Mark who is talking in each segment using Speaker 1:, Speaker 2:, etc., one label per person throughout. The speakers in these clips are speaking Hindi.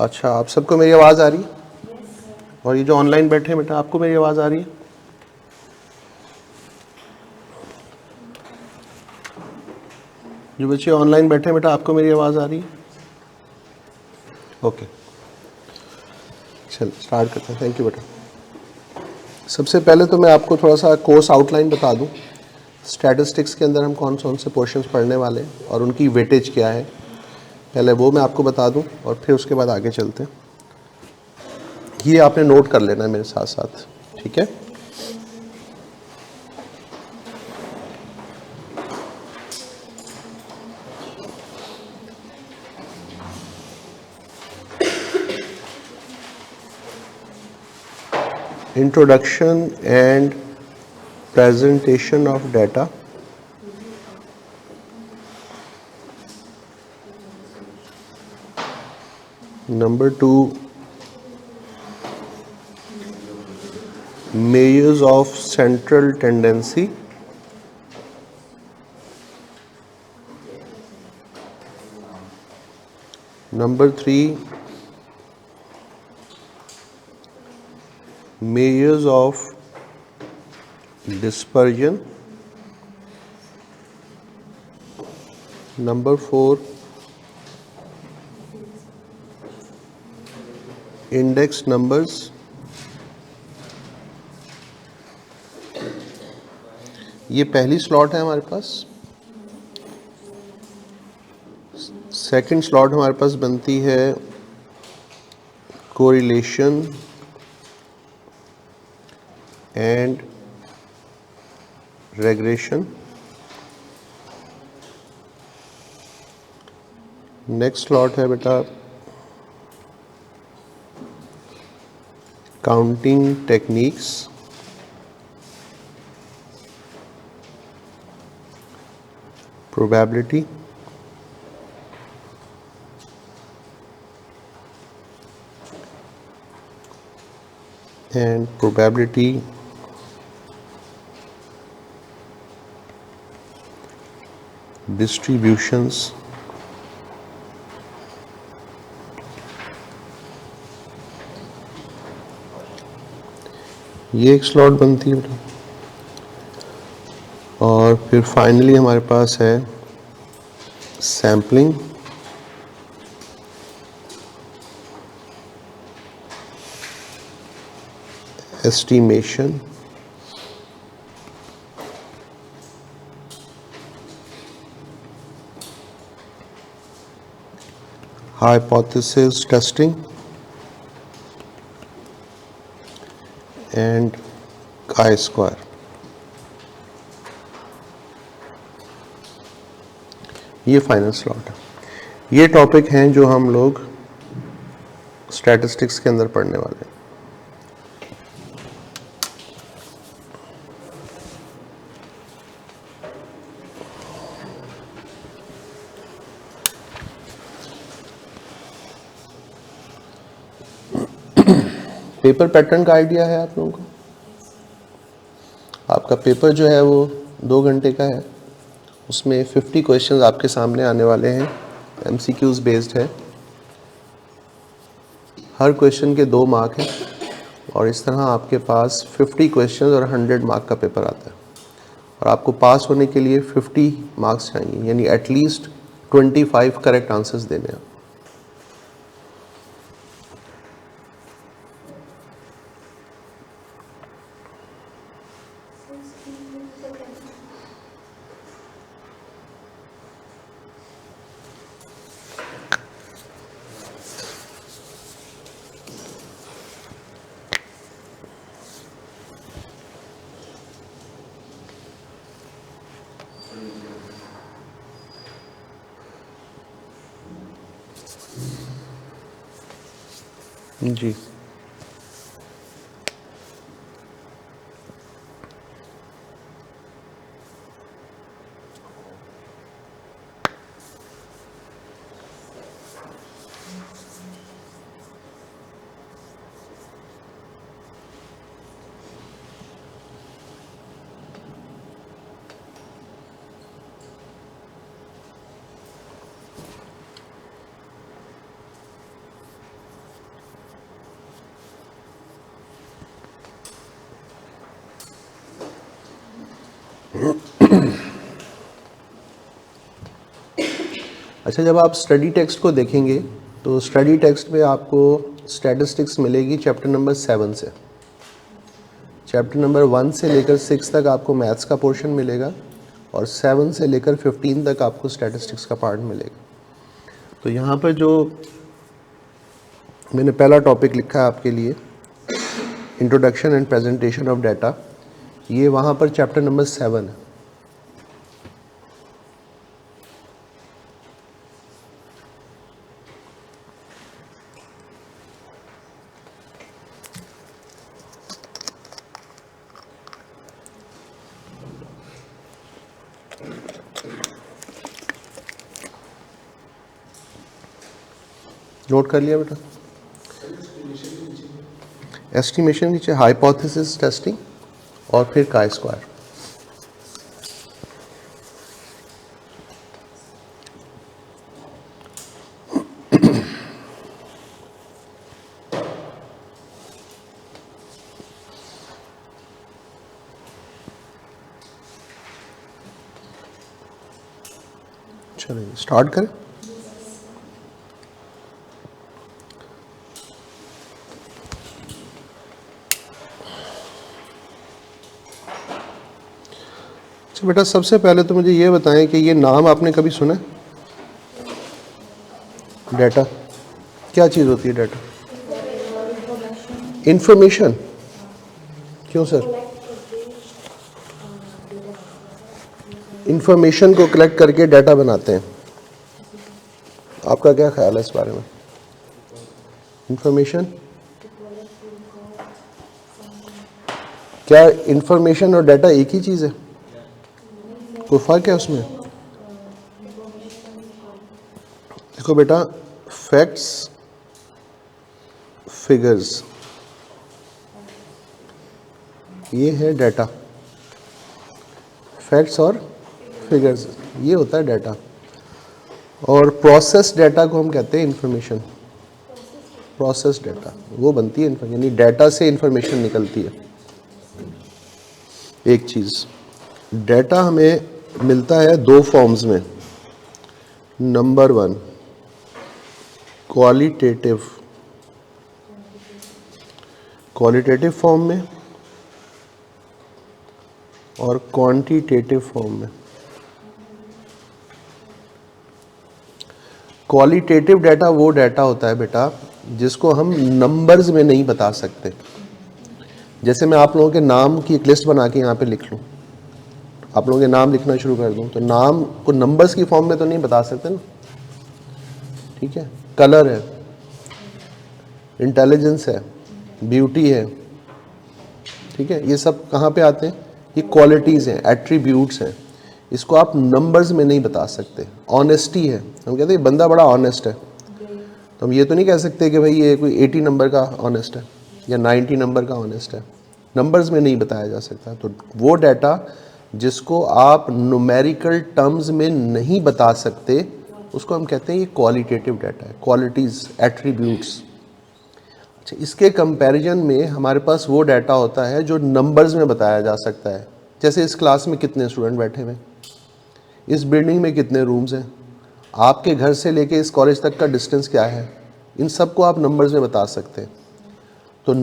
Speaker 1: अच्छा, आप सबको मेरी आवाज़ आ रही है? और ये जो ऑनलाइन बैठे हैं बेटा, आपको मेरी आवाज़ आ रही है? जो बच्चे ऑनलाइन बैठे हैं बेटा, आपको मेरी आवाज़ आ रही है? ओके, चल स्टार्ट करते हैं। थैंक यू बेटा। सबसे पहले तो मैं आपको थोड़ा सा कोर्स आउटलाइन बता दूं। स्टैटिस्टिक्स के अंदर हम कौन कौन से पोर्शंस पढ़ने वाले हैं और उनकी वेटेज क्या है, पहले वो मैं आपको बता दूं और फिर उसके बाद आगे चलते हैं। ये आपने नोट कर लेना है मेरे साथ साथ, ठीक है? Introduction and presentation of data. Number 2, measures of central tendency. Number 3, measures of dispersion. Number 4, index numbers. ये पहली स्लॉट है हमारे पास। सेकंड स्लॉट हमारे पास बनती है correlation and regression. Next slot है बेटा counting techniques. probability and probability distributions। ये एक स्लॉट बनती है बेटा। और फिर फाइनली हमारे पास है sampling, estimation, hypothesis testing and chi square. ये फाइनल स्लॉट है। ये टॉपिक हैं जो हम लोग स्टैटिस्टिक्स के अंदर पढ़ने वाले हैं। पेपर पैटर्न का आइडिया है आप लोगों को? आपका पेपर जो है वो 2 घंटे का है। उसमें 50 क्वेश्चंस आपके सामने आने वाले हैं। MCQs बेस्ड है। हर क्वेश्चन के 2 मार्क हैं और इस तरह आपके पास 50 क्वेश्चंस और 100 मार्क का पेपर आता है। और आपको पास होने के लिए 50 मार्क्स चाहिए, यानी एटलीस्ट 25 करेक्ट आंसर्स देने हैं। जी, अच्छा, जब आप स्टडी टेक्स्ट को देखेंगे तो स्टडी टेक्स्ट में आपको स्टैटिस्टिक्स मिलेगी चैप्टर नंबर 7 से। चैप्टर नंबर 1 से लेकर 6 तक आपको मैथ्स का पोर्शन मिलेगा और 7 से लेकर 15 तक आपको स्टैटिस्टिक्स का पार्ट मिलेगा। तो यहाँ पर जो मैंने पहला टॉपिक लिखा है आपके लिए, introduction and presentation of data, ये वहाँ पर चैप्टर नंबर 7 है। नोट कर लिया बेटा? एस्टिमेशन नीचे हाइपोथेसिस टेस्टिंग और फिर काय स्क्वायर। चलिए स्टार्ट करें। बेटा सबसे पहले तो मुझे ये बताएं कि ये नाम आपने कभी सुना? डाटा क्या चीज़ होती है? Data information. क्यों सर? इंफॉर्मेशन को कलेक्ट करके डाटा बनाते हैं। आपका क्या ख्याल है इस बारे में? इंफॉर्मेशन, क्या इंफॉर्मेशन और डाटा एक ही चीज़ है? कोई फर्क है उसमें? देखो बेटा, फैक्ट्स, फिगर्स, ये है डाटा। फैक्ट्स और फिगर्स, ये होता है डाटा। और प्रोसेस डाटा को हम कहते हैं इंफॉर्मेशन। प्रोसेस डाटा वो बनती है यानी डाटा से इंफॉर्मेशन निकलती है। एक चीज़, डाटा हमें मिलता है दो फॉर्म्स में। नंबर 1 क्वालिटेटिव फॉर्म में और क्वांटिटेटिव फॉर्म में। क्वालिटेटिव डाटा वो डाटा होता है बेटा जिसको हम नंबर्स में नहीं बता सकते। जैसे मैं आप लोगों के नाम की एक लिस्ट बना के यहाँ पे लिख लूँ, आप लोगों के नाम लिखना शुरू कर दूं, तो नाम को नंबर्स की फॉर्म में तो नहीं बता सकते ना, ठीक है? कलर है, इंटेलिजेंस है, ब्यूटी है, ठीक है? ये सब कहाँ पे आते हैं? ये क्वालिटीज़ हैं, एट्रीब्यूट्स हैं। इसको आप नंबर्स में नहीं बता सकते। ऑनेस्टी है, हम कहते हैं बंदा बड़ा ऑनेस्ट है, तो हम ये तो नहीं कह सकते कि भाई ये कोई 80 नंबर का ऑनेस्ट है या 90 नंबर का ऑनेस्ट है। नंबर्स में नहीं बताया जा सकता। तो वो डाटा जिसको आप न्यूमेरिकल टर्म्स में नहीं बता सकते, उसको हम कहते हैं ये क्वालिटेटिव डाटा है, क्वालिटीज़, एट्रीब्यूट्स। अच्छा, इसके कंपैरिजन में हमारे पास वो डाटा होता है जो नंबर्स में बताया जा सकता है। जैसे इस क्लास में कितने स्टूडेंट बैठे हुए, इस बिल्डिंग में कितने रूम्स हैं, आपके घर से लेके इस कॉलेज तक का डिस्टेंस क्या है, इन सब को आप नंबर्स में बता सकते हैं। तो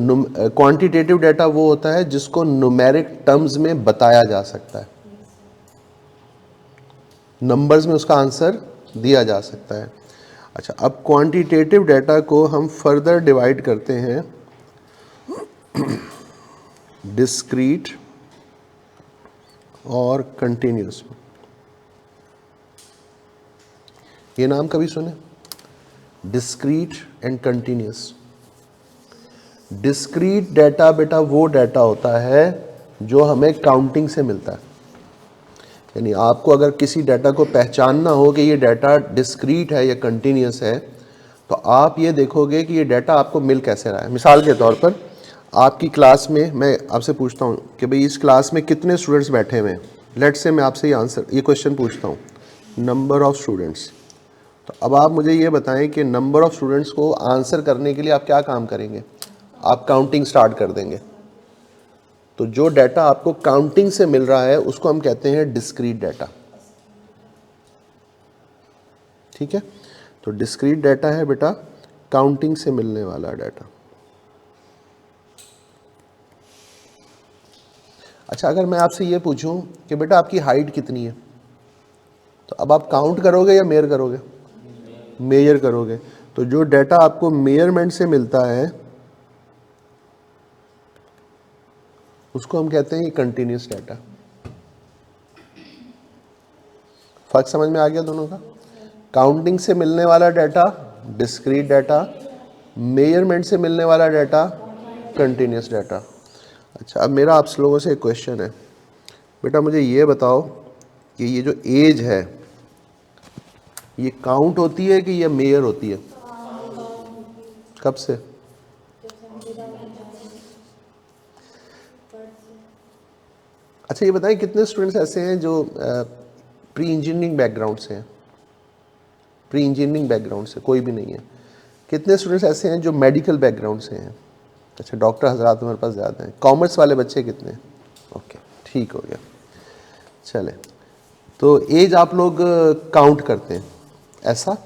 Speaker 1: क्वांटिटेटिव डाटा वो होता है जिसको न्यूमेरिक टर्म्स में बताया जा सकता है, नंबर्स में उसका आंसर दिया जा सकता है। अच्छा, अब क्वांटिटेटिव डाटा को हम फर्दर डिवाइड करते हैं डिस्क्रीट और कंटिन्यूस। ये नाम कभी सुने? Discrete and continuous. Discrete data बेटा वो डाटा होता है जो हमें काउंटिंग से मिलता है। यानी आपको अगर किसी डाटा को पहचानना हो कि ये डाटा डिस्क्रीट है या कंटिन्यूस है, तो आप ये देखोगे कि ये डाटा आपको मिल कैसे रहा है। मिसाल के तौर पर आपकी क्लास में, मैं आपसे पूछता हूँ कि भाई इस क्लास में कितने स्टूडेंट्स बैठे हुए हैं। लेट्स से मैं आपसे ये क्वेश्चन पूछता हूँ, नंबर ऑफ़ स्टूडेंट्स। तो अब आप मुझे ये बताएं कि नंबर ऑफ़ स्टूडेंट्स को आंसर करने के लिए आप क्या काम करेंगे? आप काउंटिंग स्टार्ट कर देंगे। तो जो डाटा आपको काउंटिंग से मिल रहा है उसको हम कहते हैं डिस्क्रीट डाटा। ठीक है। तो डिस्क्रीट डाटा है बेटा काउंटिंग से मिलने वाला डाटा। अच्छा, अगर मैं आपसे ये पूछूं कि बेटा आपकी हाइट कितनी है, तो अब आप काउंट करोगे या मेयर करोगे? मेजर करोगे। तो जो डाटा आपको मेयरमेंट से मिलता है उसको हम कहते हैं कंटिन्यूस डाटा। फर्क समझ में आ गया दोनों का? काउंटिंग से मिलने वाला डाटा डिस्क्रीट डाटा, मेजरमेंट से मिलने वाला डाटा कंटिन्यूस डाटा। अच्छा, अब मेरा आप लोगों से एक क्वेश्चन है, बेटा मुझे ये बताओ कि ये जो एज है ये काउंट होती है कि ये मेयर होती है? कब से? अच्छा, ये बताएं कितने स्टूडेंट्स ऐसे हैं जो प्री इंजीनियरिंग बैकग्राउंड से हैं? प्री इंजीनियरिंग बैकग्राउंड से कोई भी नहीं है। कितने स्टूडेंट्स ऐसे हैं जो मेडिकल बैकग्राउंड से हैं? अच्छा, डॉक्टर हजरात हमारे पास ज़्यादा हैं। कॉमर्स वाले बच्चे कितने हैं? ओके, ठीक हो गया। चले, तो एज आप लोग काउंट करते हैं, ऐसा?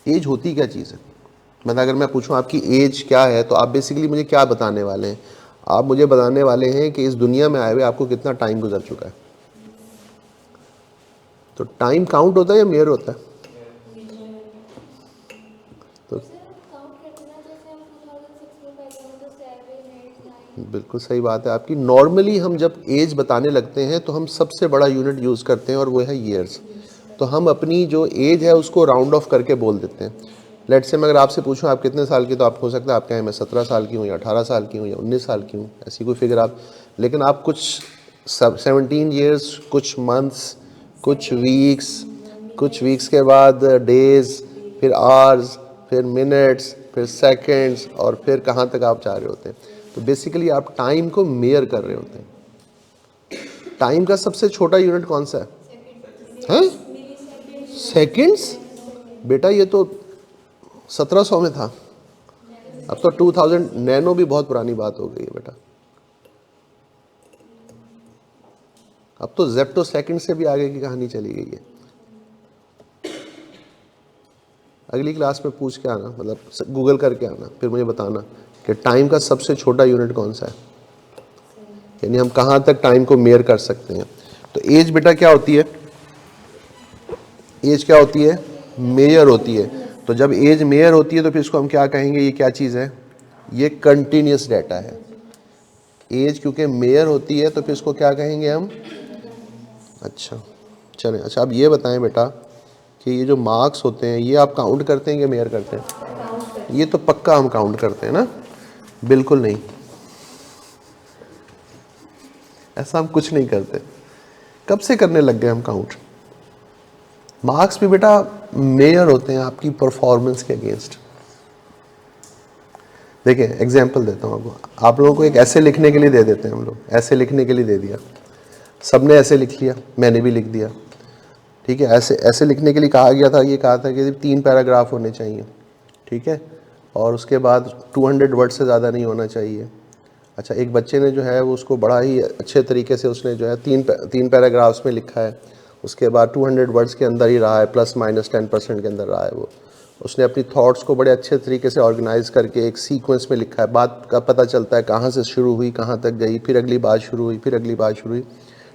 Speaker 1: एज होती क्या चीज़ है? मतलब अगर मैं पूछूं आपकी एज क्या है, तो आप बेसिकली मुझे क्या बताने वाले हैं? आप मुझे बताने वाले हैं कि इस दुनिया में आए हुए आपको कितना टाइम गुजर चुका है। तो टाइम काउंट होता है या मेयर होता है? तो बिल्कुल सही बात है आपकी। नॉर्मली हम जब एज बताने लगते हैं तो हम सबसे बड़ा यूनिट यूज़ करते हैं और वो है ईयर्स। तो हम अपनी जो एज है उसको राउंड ऑफ करके बोल देते हैं। लेट्स से मैं अगर आपसे पूछूं आप कितने साल की, तो आप हो सकता है आप कहें मैं 17 साल की हूँ या 18 साल की हूँ या 19 साल की हूँ, ऐसी कोई फिगर आप, लेकिन आप कुछ 17 ईयर्स, कुछ मंथ्स, कुछ वीक्स के बाद डेज, फिर आवर्स, फिर मिनट्स, फिर सेकेंड्स, और फिर कहाँ तक आप जा रहे होते हैं। तो बेसिकली आप टाइम को मेयर कर रहे होते हैं। टाइम का सबसे छोटा यूनिट कौन सा है? सेकेंड्स? बेटा ये तो 1700 में था, अब तो 2000 नैनो भी बहुत पुरानी बात हो गई है बेटा। अब तो जेप्टो सेकंड से भी आगे की कहानी चली गई है। अगली क्लास में पूछ के आना, मतलब गूगल करके आना, फिर मुझे बताना कि टाइम का सबसे छोटा यूनिट कौन सा है, यानी हम कहाँ तक टाइम को मेयर कर सकते हैं। तो एज बेटा क्या होती है? एज क्या होती है? मेयर होती है। तो जब एज मेयर होती है तो फिर इसको हम क्या कहेंगे? ये क्या चीज़ है? ये कंटिन्यूस डाटा है। एज क्योंकि मेयर होती है तो फिर इसको क्या कहेंगे हम? अच्छा चलें। अच्छा, अब ये बताएं बेटा कि ये जो मार्क्स होते हैं ये आप काउंट करते हैं कि मेयर करते हैं? ये तो पक्का हम काउंट करते हैं ना? बिल्कुल नहीं, ऐसा हम कुछ नहीं करते। कब से करने लग गए हम काउंट? मार्क्स भी बेटा मेयर होते हैं आपकी परफॉर्मेंस के अगेंस्ट। देखिए एग्जांपल देता हूँ आपको। आप लोगों को एक ऐसे लिखने के लिए दे देते हैं हम लोग, ऐसे लिखने के लिए दे दिया, सबने ऐसे लिख लिया, मैंने भी लिख दिया, ठीक है। ऐसे ऐसे लिखने के लिए कहा गया था, ये कहा था कि 3 पैराग्राफ होने चाहिए, ठीक है, और उसके बाद 200 वर्ड से ज़्यादा नहीं होना चाहिए। अच्छा, एक बच्चे ने जो है वो उसको बड़ा ही अच्छे तरीके से उसने जो है तीन पैराग्राफ्स में लिखा है, उसके बाद 200 वर्ड्स के अंदर ही रहा है, ±10% के अंदर रहा है वो। उसने अपनी थॉट्स को बड़े अच्छे तरीके से ऑर्गेनाइज करके एक सीक्वेंस में लिखा है। बात का पता चलता है कहाँ से शुरू हुई, कहाँ तक गई, फिर अगली बात शुरू हुई, फिर अगली बात शुरू हुई।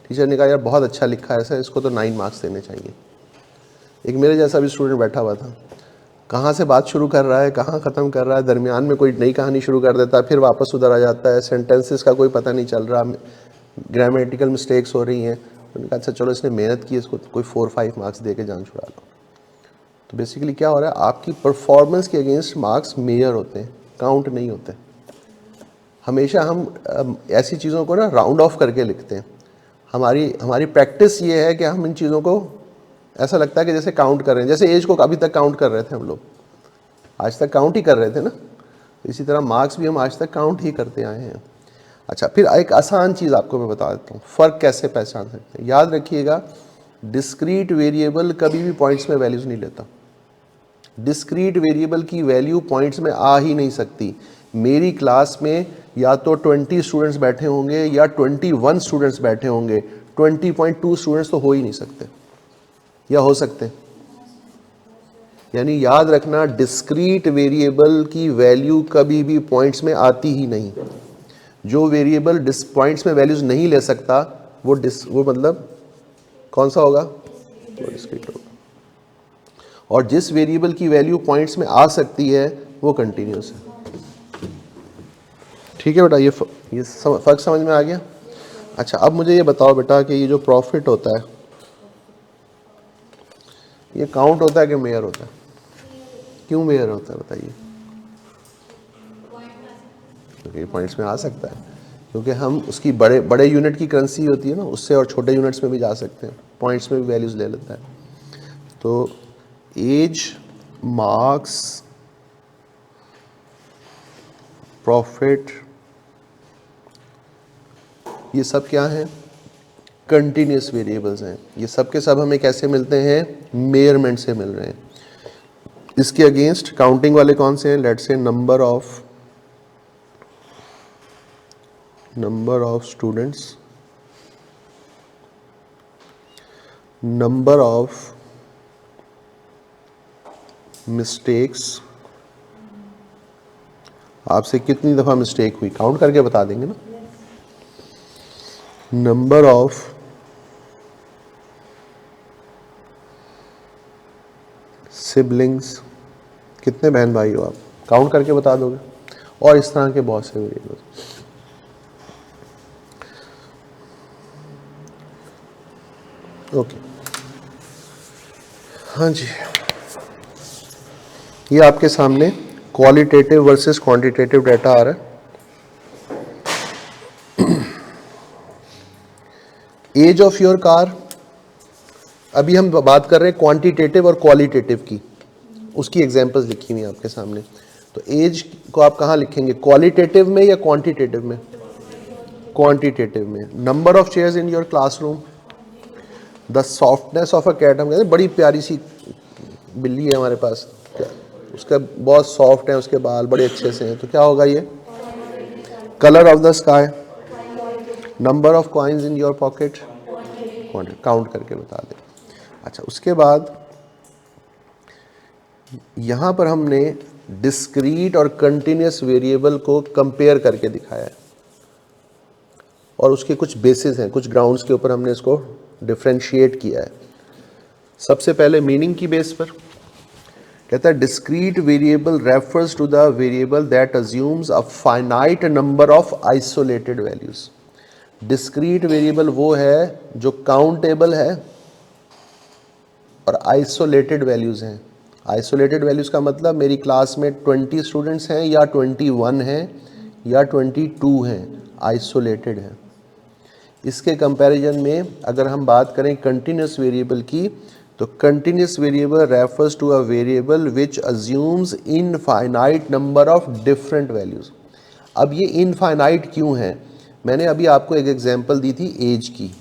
Speaker 1: टीचर ने कहा यार बहुत अच्छा लिखा है ऐसा, इसको तो 9 मार्क्स देने चाहिए। एक मेरे जैसा भी स्टूडेंट बैठा हुआ था, कहाँ से बात शुरू कर रहा है, कहाँ ख़त्म कर रहा है, दरमियान में कोई नई कहानी शुरू कर देता है, फिर वापस उधर आ जाता है, सेंटेंसेस का कोई पता नहीं चल रहा, ग्रामेटिकल मिस्टेक्स हो रही हैं। उन्होंने कहा अच्छा चलो इसने मेहनत की, इसको कोई 4-5 मार्क्स दे के जान छुड़ा लो। तो बेसिकली क्या हो रहा है, आपकी परफॉर्मेंस के अगेंस्ट मार्क्स मेजर होते हैं, काउंट नहीं होते। हमेशा हम ऐसी चीज़ों को ना राउंड ऑफ करके लिखते हैं। हमारी प्रैक्टिस ये है कि हम इन चीज़ों को ऐसा लगता है कि जैसे काउंट कर रहे हैं, जैसे एज को अभी तक काउंट कर रहे थे हम लोग, आज तक काउंट ही कर रहे थे ना, तो इसी तरह मार्क्स भी हम आज तक काउंट ही करते आए हैं। अच्छा, फिर एक आसान चीज़ आपको मैं बता देता हूँ, फ़र्क कैसे पहचान सकते हैं। याद रखिएगा, डिस्क्रीट वेरिएबल कभी भी पॉइंट्स में वैल्यूज़ नहीं लेता। डिस्क्रीट वेरिएबल की वैल्यू पॉइंट्स में आ ही नहीं सकती। मेरी क्लास में या तो 20 स्टूडेंट्स बैठे होंगे या 21 स्टूडेंट्स बैठे होंगे, 20.2 स्टूडेंट्स तो हो ही नहीं सकते, या हो सकते? यानी याद रखना डिस्क्रीट वेरिएबल की वैल्यू कभी भी पॉइंट्स में आती ही नहीं। जो वेरिएबल पॉइंट्स में वैल्यूज नहीं ले सकता वो मतलब कौन सा होगा, वो डिस्क्रीट होगा। और जिस वेरिएबल की वैल्यू पॉइंट्स में आ सकती है वो कंटिन्यूस है। ठीक है बेटा, ये फर्क समझ में आ गया। अच्छा अब मुझे ये बताओ बेटा कि ये जो प्रॉफिट होता है ये काउंट होता है कि मेयर होता है? क्यों मेयर होता है बताइए? क्योंकि पॉइंट्स में आ सकता है, क्योंकि हम उसकी बड़े बड़े यूनिट की करेंसी होती है ना, उससे और छोटे यूनिट्स में भी जा सकते हैं, पॉइंट्स में भी वैल्यूज ले लेता है। तो एज, मार्क्स, प्रॉफिट, ये सब क्या हैं? कंटिन्यूस वेरिएबल्स हैं। ये सब के सब हमें कैसे मिलते हैं? मेयरमेंट से मिल रहे हैं। इसके अगेंस्ट काउंटिंग वाले कौन से हैं? Let's say number of students, number of mistakes. आपसे कितनी दफा मिस्टेक हुई काउंट करके बता देंगे ना। नंबर ऑफ सिबलिंग्स, कितने बहन भाई हो आप, काउंट करके बता दोगे। और इस तरह के बहुत से वेरिएबल्स। ओके, हाँ जी, ये आपके सामने क्वालिटेटिव वर्सेस क्वांटिटेटिव डाटा आ रहा है। एज ऑफ योर कार, अभी हम बात कर रहे हैं क्वांटिटेटिव और क्वालिटेटिव की, उसकी एग्जांपल्स लिखी हुई हैं आपके सामने। तो एज को आप कहाँ लिखेंगे, क्वालिटेटिव में या क्वांटिटेटिव में? क्वांटिटेटिव में। Number of chairs in your classroom, the softness of a cat, हम कहते हैं बड़ी प्यारी सी बिल्ली है हमारे पास, उसका बहुत सॉफ्ट है, उसके बाल बड़े अच्छे से हैं, तो क्या होगा ये? Colour of the sky, number of coins in your pocket, count करके बता दें। अच्छा, उसके बाद यहां पर हमने डिस्क्रीट और कंटिन्यूस वेरिएबल को कंपेयर करके दिखाया है, और उसके कुछ बेसिस हैं, कुछ ग्राउंड्स के ऊपर हमने इसको डिफरेंशिएट किया है। सबसे पहले मीनिंग की बेस पर कहता है discrete variable refers to the variable that assumes a finite number of isolated values. Discrete variable वो है जो काउंटेबल है और आइसोलेटेड वैल्यूज हैं। आइसोलेटेड वैल्यूज का मतलब मेरी क्लास में 20 स्टूडेंट्स हैं या 21 हैं या 22 हैं, आइसोलेटेड हैं। इसके कंपैरिजन में अगर हम बात करें कंटिन्यूस वेरिएबल की, तो continuous variable refers to a variable which assumes infinite number of different values. अब ये इनफाइनाइट क्यों है? मैंने अभी आपको एक एग्जांपल दी थी एज की,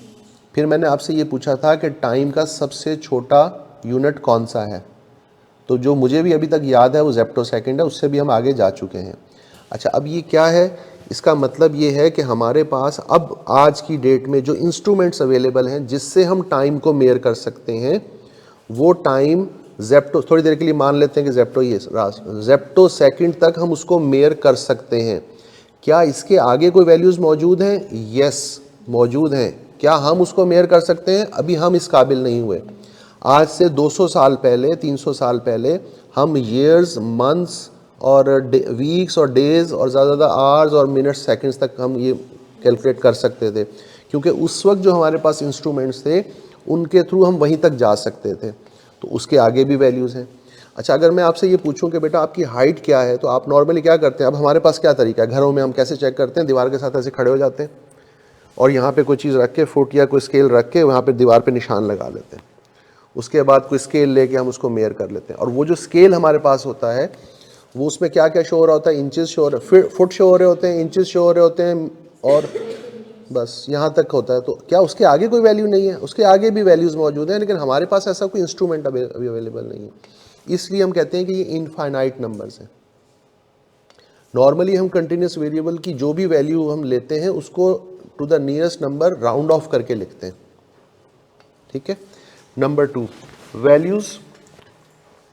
Speaker 1: फिर मैंने आपसे ये पूछा था कि टाइम का सबसे छोटा यूनिट कौन सा है, तो जो मुझे भी अभी तक याद है वो ज़ेप्टो सेकंड है, उससे भी हम आगे जा चुके हैं। अच्छा, अब ये क्या है? इसका मतलब ये है कि हमारे पास अब आज की डेट में जो इंस्ट्रूमेंट्स अवेलेबल हैं जिससे हम टाइम को मेयर कर सकते हैं, वो टाइम ज़ेप्टो, थोड़ी देर के लिए मान लेते हैं कि ज़ेप्टो सेकंड तक हम उसको मेयर कर सकते हैं। क्या इसके आगे कोई वैल्यूज़ मौजूद हैं? यस, मौजूद हैं। क्या हम उसको मेयर कर सकते हैं? अभी हम इस काबिल नहीं हुए। आज से 200 साल पहले, 300 साल पहले हम ईयर्स, मंथ्स और वीक्स और डेज और ज़्यादा आवर्स और मिनट्स, सेकंड्स तक हम ये कैलकुलेट कर सकते थे, क्योंकि उस वक्त जो हमारे पास इंस्ट्रूमेंट्स थे उनके थ्रू हम वहीं तक जा सकते थे। तो उसके आगे भी वैल्यूज़ हैं। अच्छा, अगर मैं आपसे ये पूछूं कि बेटा आपकी हाइट क्या है, तो आप नॉर्मली क्या करते हैं? अब हमारे पास क्या तरीका है, घरों में हम कैसे चेक करते हैं? दीवार के साथ ऐसे खड़े हो जाते हैं और यहाँ पे कोई चीज़ रख के, फुट या कोई स्केल रख के वहाँ पे दीवार पे निशान लगा लेते हैं। उसके बाद कोई स्केल लेके हम उसको मेयर कर लेते हैं, और वो जो स्केल हमारे पास होता है वो उसमें क्या क्या शो हो रहा होता है? इंचेस शो हो रहे, फुट शो हो रहे होते हैं, इंचेस शो हो रहे होते हैं, और बस यहाँ तक होता है। तो क्या उसके आगे कोई वैल्यू नहीं है? उसके आगे भी वैल्यूज़ मौजूद हैं, लेकिन हमारे पास ऐसा कोई इंस्ट्रूमेंट अभी अवेलेबल नहीं है, इसलिए हम कहते हैं कि ये इनफाइनाइट नंबर्स हैं। नॉर्मली हम कंटिन्यूस वेरिएबल की जो भी वैल्यू हम लेते हैं उसको to the nearest number round off करके लिखते हैं। ठीक है। Number 2, values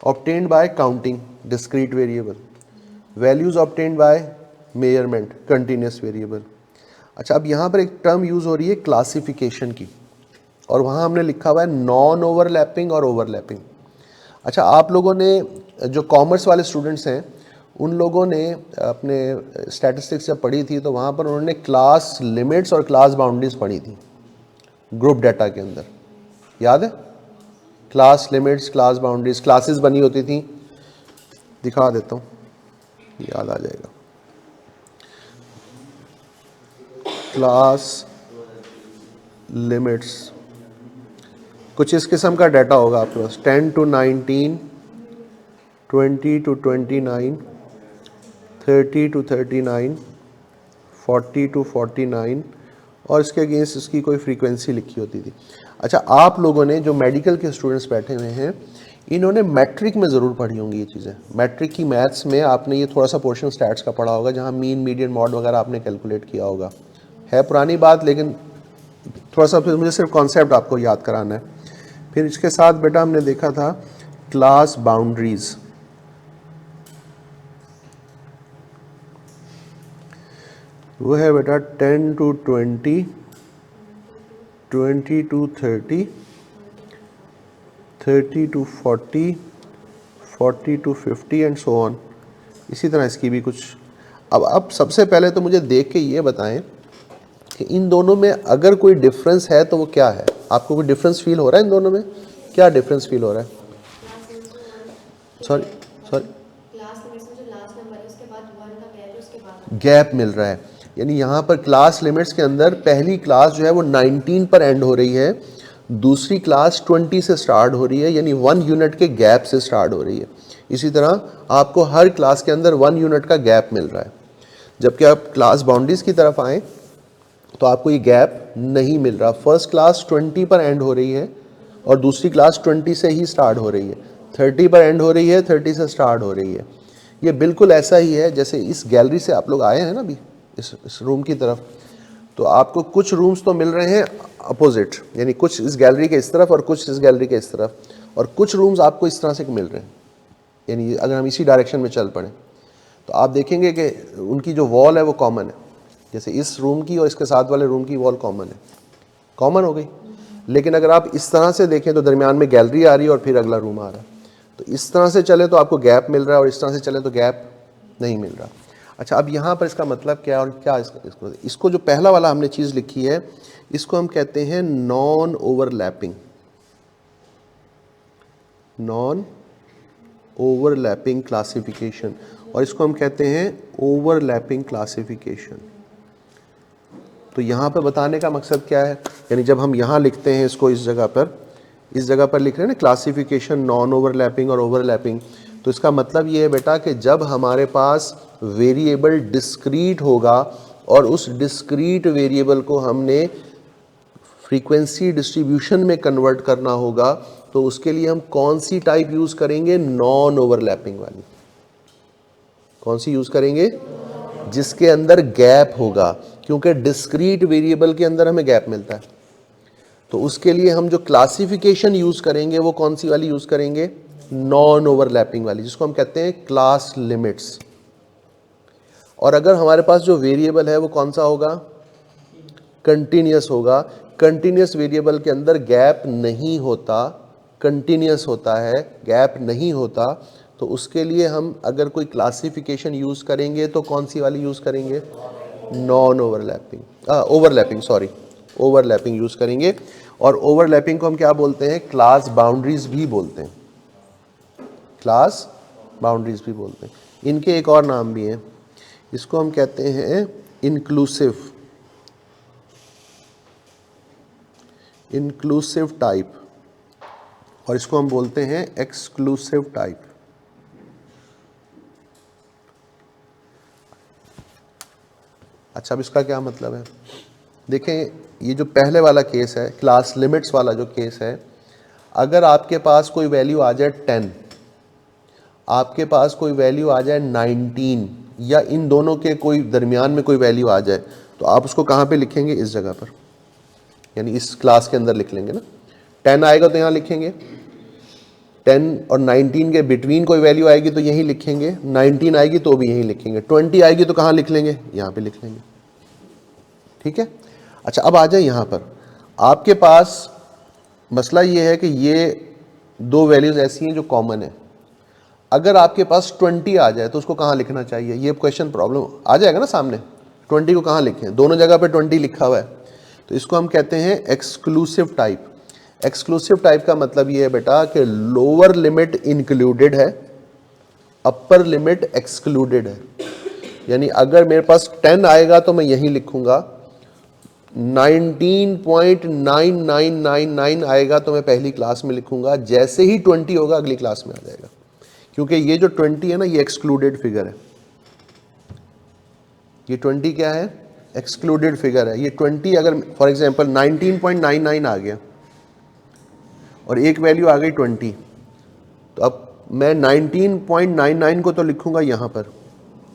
Speaker 1: obtained by counting discrete variable, values obtained by measurement continuous variable. अच्छा, अब यहाँ पर एक टर्म यूज हो रही है क्लासिफिकेशन की, और वहाँ हमने लिखा हुआ है नॉन ओवरलैपिंग और ओवरलैपिंग। अच्छा, आप लोगों ने जो कॉमर्स वाले स्टूडेंट्स हैं उन लोगों ने अपने स्टैटिस्टिक्स जब पढ़ी थी तो वहाँ पर उन्होंने क्लास लिमिट्स और क्लास बाउंड्रीज पढ़ी थी ग्रुप डाटा के अंदर, याद है? Class limits, class boundaries, classes बनी होती थी, दिखा देता हूँ, याद आ जाएगा। क्लास लिमिट्स, कुछ इस किस्म का डाटा होगा आपके पास, 10 to 19, 20 to 29, 30 to 39, 40 to 49, और इसके अगेंस्ट इसकी कोई फ्रीक्वेंसी लिखी होती थी। अच्छा, आप लोगों ने जो मेडिकल के स्टूडेंट्स बैठे हुए हैं इन्होंने मैट्रिक में ज़रूर पढ़ी होंगी ये चीज़ें। मैट्रिक की मैथ्स में आपने ये थोड़ा सा पोर्शन स्टैट्स का पढ़ा होगा, जहाँ मीन, मीडियन, मॉड वगैरह आपने कैलकुलेट किया होगा। है पुरानी बात, लेकिन थोड़ा सा मुझे सिर्फ कॉन्सेप्ट आपको याद कराना है। फिर इसके साथ बेटा हमने देखा था क्लास बाउंड्रीज, वो है बेटा 10 to 20, 20 to 30, 30 to 40, 40 to 50 and so on. इसी तरह इसकी भी कुछ। अब सबसे पहले तो मुझे देख के ये बताएं कि इन दोनों में अगर कोई डिफरेंस है तो वो क्या है? आपको कोई डिफरेंस फील हो रहा है इन दोनों में? क्या डिफरेंस फील हो रहा है? सॉरी गैप मिल रहा है, यानी यहाँ पर क्लास लिमिट्स के अंदर पहली क्लास जो है वो 19 पर एंड हो रही है, दूसरी क्लास 20 से स्टार्ट हो रही है, यानी 1 यूनिट के गैप से स्टार्ट हो रही है। इसी तरह आपको हर क्लास के अंदर 1 यूनिट का गैप मिल रहा है। जबकि आप क्लास बाउंड्रीज की तरफ आएँ तो आपको ये गैप नहीं मिल रहा। फर्स्ट क्लास 20 पर एंड हो रही है और दूसरी क्लास 20 से ही स्टार्ट हो रही है, 30 पर एंड हो रही है, 30 से स्टार्ट हो रही है। ये बिल्कुल ऐसा ही है जैसे इस गैलरी से आप लोग आए हैं ना अभी इस रूम की तरफ, तो आपको कुछ रूम्स तो मिल रहे हैं अपोजिट, यानी कुछ इस गैलरी के इस तरफ और कुछ इस गैलरी के इस तरफ, और कुछ रूम्स आपको इस तरह से मिल रहे हैं। यानी अगर हम इसी डायरेक्शन में चल पड़े तो आप देखेंगे कि उनकी जो वॉल है वो कॉमन है, जैसे इस रूम की और इसके साथ वाले रूम की वॉल कॉमन है, कॉमन हो गई। लेकिन अगर आप इस तरह से देखें तो दरमियान में गैलरी आ रही है और फिर अगला रूम आ रहा है। तो इस तरह से चले तो आपको गैप मिल रहा है और इस तरह से चले तो गैप नहीं मिल रहा। अच्छा, अब यहाँ पर इसका मतलब क्या है और क्या इसको जो पहला वाला हमने चीज़ लिखी है इसको हम कहते हैं non overlapping, non overlapping classification, और इसको हम कहते हैं ओवरलैपिंग क्लासिफिकेशन। तो यहाँ पर बताने का मकसद क्या है, यानी जब हम यहाँ लिखते हैं इसको इस जगह पर लिख रहे हैं ना क्लासिफिकेशन नॉन ओवरलैपिंग और ओवरलैपिंग, तो इसका मतलब ये है बेटा कि जब हमारे पास वेरिएबल डिस्क्रीट होगा और उस डिस्क्रीट वेरिएबल को हमने फ्रीक्वेंसी डिस्ट्रीब्यूशन में कन्वर्ट करना होगा, तो उसके लिए हम कौन सी टाइप यूज़ करेंगे? नॉन ओवरलैपिंग वाली। कौन सी यूज़ करेंगे? जिसके अंदर गैप होगा, क्योंकि डिस्क्रीट वेरिएबल के अंदर हमें गैप मिलता है। तो उसके लिए हम जो क्लासिफिकेशन यूज़ करेंगे वो कौन सी वाली यूज़ करेंगे? नॉन ओवरलैपिंग वाली, जिसको हम कहते हैं क्लास लिमिट्स। और अगर हमारे पास जो वेरिएबल है वो कौन सा होगा? कंटिन्यूस होगा। कंटिन्यूस वेरिएबल के अंदर गैप नहीं होता, कंटिन्यूस होता है, गैप नहीं होता। तो उसके लिए हम अगर कोई क्लासिफिकेशन यूज़ करेंगे तो कौन सी वाली यूज़ करेंगे? नॉन ओवरलैपिंग, ओवरलैपिंग यूज़ करेंगे। और ओवरलैपिंग को हम क्या बोलते हैं? क्लास बाउंड्रीज भी बोलते हैं, क्लास बाउंड्रीज भी बोलते हैं। इनके एक और नाम भी हैं, इसको हम कहते हैं इंक्लूसिव टाइप, और इसको हम बोलते हैं एक्सक्लूसिव टाइप। अच्छा, अब इसका क्या मतलब है? देखें, ये जो पहले वाला केस है, क्लास लिमिट्स वाला जो केस है, अगर आपके पास कोई वैल्यू आ जाए 10, आपके पास कोई वैल्यू आ जाए 19, या इन दोनों के कोई दरमियान में कोई वैल्यू आ जाए, तो आप उसको कहाँ पे लिखेंगे? इस जगह पर, यानी इस क्लास के अंदर लिख लेंगे ना। 10 आएगा तो यहाँ लिखेंगे, 10 और 19 के बिटवीन कोई वैल्यू आएगी तो यहीं लिखेंगे, 19 आएगी तो भी यहीं लिखेंगे, 20 आएगी तो कहाँ लिख लेंगे, यहाँ पे लिख लेंगे। ठीक है। अच्छा, अब आ जाए यहाँ पर। आपके पास मसला ये है कि ये दो वैल्यूज ऐसी हैं जो कॉमन है। अगर आपके पास 20 आ जाए तो उसको कहाँ लिखना चाहिए, ये क्वेश्चन प्रॉब्लम आ जाएगा ना सामने। 20 को कहाँ लिखें, दोनों जगह पे 20 लिखा हुआ है, तो इसको हम कहते हैं एक्सक्लूसिव टाइप। एक्सक्लूसिव टाइप का मतलब ये है बेटा कि लोअर लिमिट इंक्लूडेड है, अपर लिमिट एक्सक्लूडेड है। यानी अगर मेरे पास 10 आएगा तो मैं यहीं लिखूंगा, 19.9999 आएगा तो मैं पहली क्लास में लिखूंगा, जैसे ही 20 होगा अगली क्लास में आ जाएगा, क्योंकि ये जो 20 है ना ये एक्सक्लूडेड फिगर है। ये 20 क्या है, एक्सक्लूडेड फिगर है। ये 20 अगर फॉर एग्जांपल 19.99 आ गया और एक वैल्यू आ गई 20, तो अब मैं 19.99 को तो लिखूंगा यहाँ पर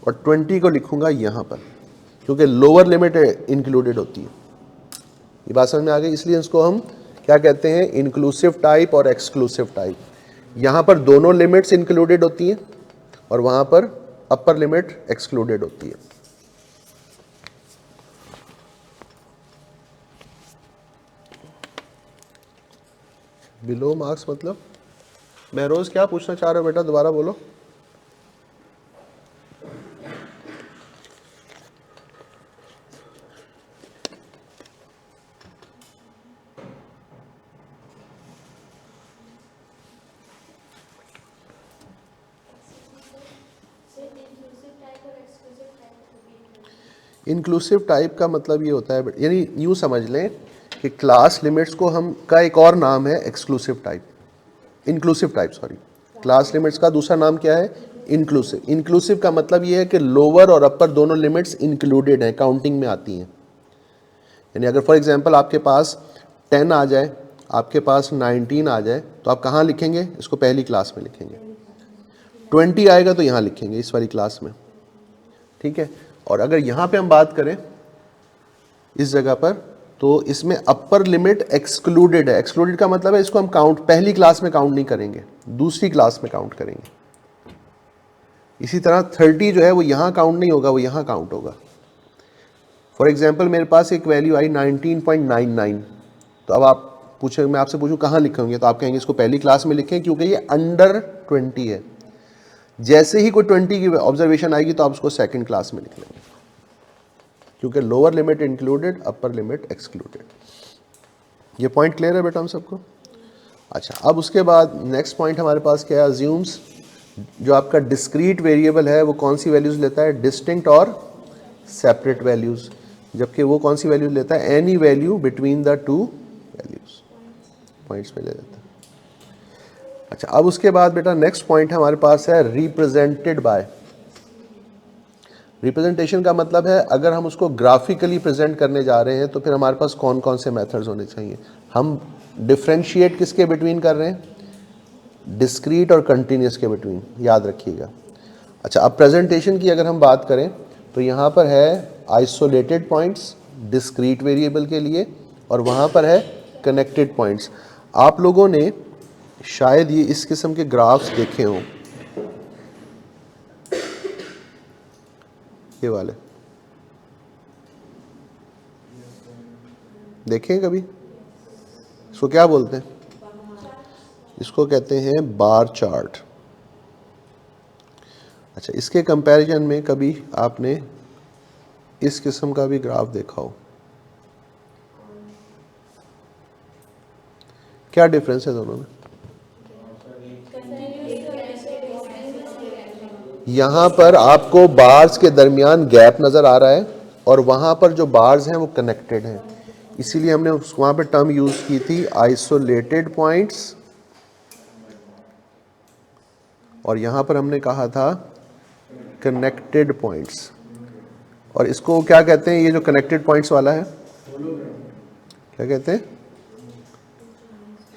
Speaker 1: और 20 को लिखूंगा यहाँ पर, क्योंकि लोअर लिमिट इंक्लूडेड होती है। ये बात समझ में आ गई। इसलिए इसको हम क्या कहते हैं, इंक्लूसिव टाइप और एक्सक्लूसिव टाइप। यहाँ पर दोनों लिमिट्स इंक्लूडेड होती हैं और वहाँ पर अपर लिमिट एक्सक्लूडेड होती है। बिलो मार्क्स मतलब, महरोज क्या पूछना चाह रहे हो बेटा, दोबारा बोलो। इंक्लूसिव टाइप का मतलब ये होता है, यानी यूँ समझ लें कि क्लास लिमिट्स को हम का एक और नाम है exclusive type, inclusive type sorry. Class limits का दूसरा नाम क्या है, इंक्लूसिव। इंक्लूसिव का मतलब ये है कि लोअर और अपर दोनों लिमिट्स इंक्लूडेड हैं, काउंटिंग में आती हैं। यानी अगर फॉर एग्जांपल आपके पास 10 आ जाए, आपके पास 19 आ जाए, तो आप कहाँ लिखेंगे, इसको पहली क्लास में लिखेंगे। 20 आएगा तो यहाँ लिखेंगे इस वाली क्लास में। ठीक है। और अगर यहाँ पे हम बात करें इस जगह पर, तो इसमें अपर लिमिट एक्सक्लूडेड है। एक्सक्लूडेड का मतलब है इसको हम काउंट पहली क्लास में काउंट नहीं करेंगे, दूसरी क्लास में काउंट करेंगे। इसी तरह 30 जो है वो यहाँ काउंट नहीं होगा, वो यहाँ काउंट होगा। फॉर एग्जांपल मेरे पास एक वैल्यू आई 19.99, तो अब आप पूछे, मैं आपसे पूछूं कहाँ लिखेंगे, तो आप कहेंगे इसको पहली क्लास में लिखें क्योंकि ये अंडर 20 है। जैसे ही कोई 20 की ऑब्जर्वेशन आएगी तो आप उसको सेकंड क्लास में लिख लेंगे, क्योंकि lower limit included, upper limit excluded. ये पॉइंट क्लियर है बेटा हम सबको। अच्छा, अब उसके बाद नेक्स्ट पॉइंट हमारे पास क्या है, अज्यूम्स। जो आपका डिस्क्रीट वेरिएबल है वो कौन सी वैल्यूज लेता है, डिस्टिंक्ट और सेपरेट वैल्यूज, जबकि वो कौन सी वैल्यूज लेता है, any value between the two values, points में ले लेता है। अच्छा, अब उसके बाद बेटा नेक्स्ट पॉइंट हमारे पास है रिप्रेजेंटेड बाय। रिप्रेजेंटेशन का मतलब है अगर हम उसको ग्राफिकली प्रेजेंट करने जा रहे हैं तो फिर हमारे पास कौन कौन से मेथड्स होने चाहिए। हम डिफ्रेंशिएट किसके बिटवीन कर रहे हैं, डिस्क्रीट और कंटिन्यूस के बिटवीन, याद रखिएगा। अच्छा, अब प्रेजेंटेशन की अगर हम बात करें तो यहाँ पर है आइसोलेटेड पॉइंट्स डिस्क्रीट वेरिएबल के लिए, और वहाँ पर है कनेक्टेड पॉइंट्स। आप लोगों ने शायद ये इस किस्म के ग्राफ्स देखे हों, ये वाले देखें कभी। इसको क्या बोलते हैं, इसको कहते हैं बार चार्ट। अच्छा, इसके कंपैरिजन में कभी आपने इस किस्म का भी ग्राफ देखा हो, क्या डिफरेंस है दोनों में। यहाँ पर आपको बार्स के दरमियान गैप नज़र आ रहा है और वहाँ पर जो बार्स हैं वो कनेक्टेड हैं, इसीलिए हमने वहाँ पर टर्म यूज़ की थी आइसोलेटेड पॉइंट्स, और यहाँ पर हमने कहा था कनेक्टेड पॉइंट्स। और इसको क्या कहते हैं, ये जो कनेक्टेड पॉइंट्स वाला है क्या कहते हैं,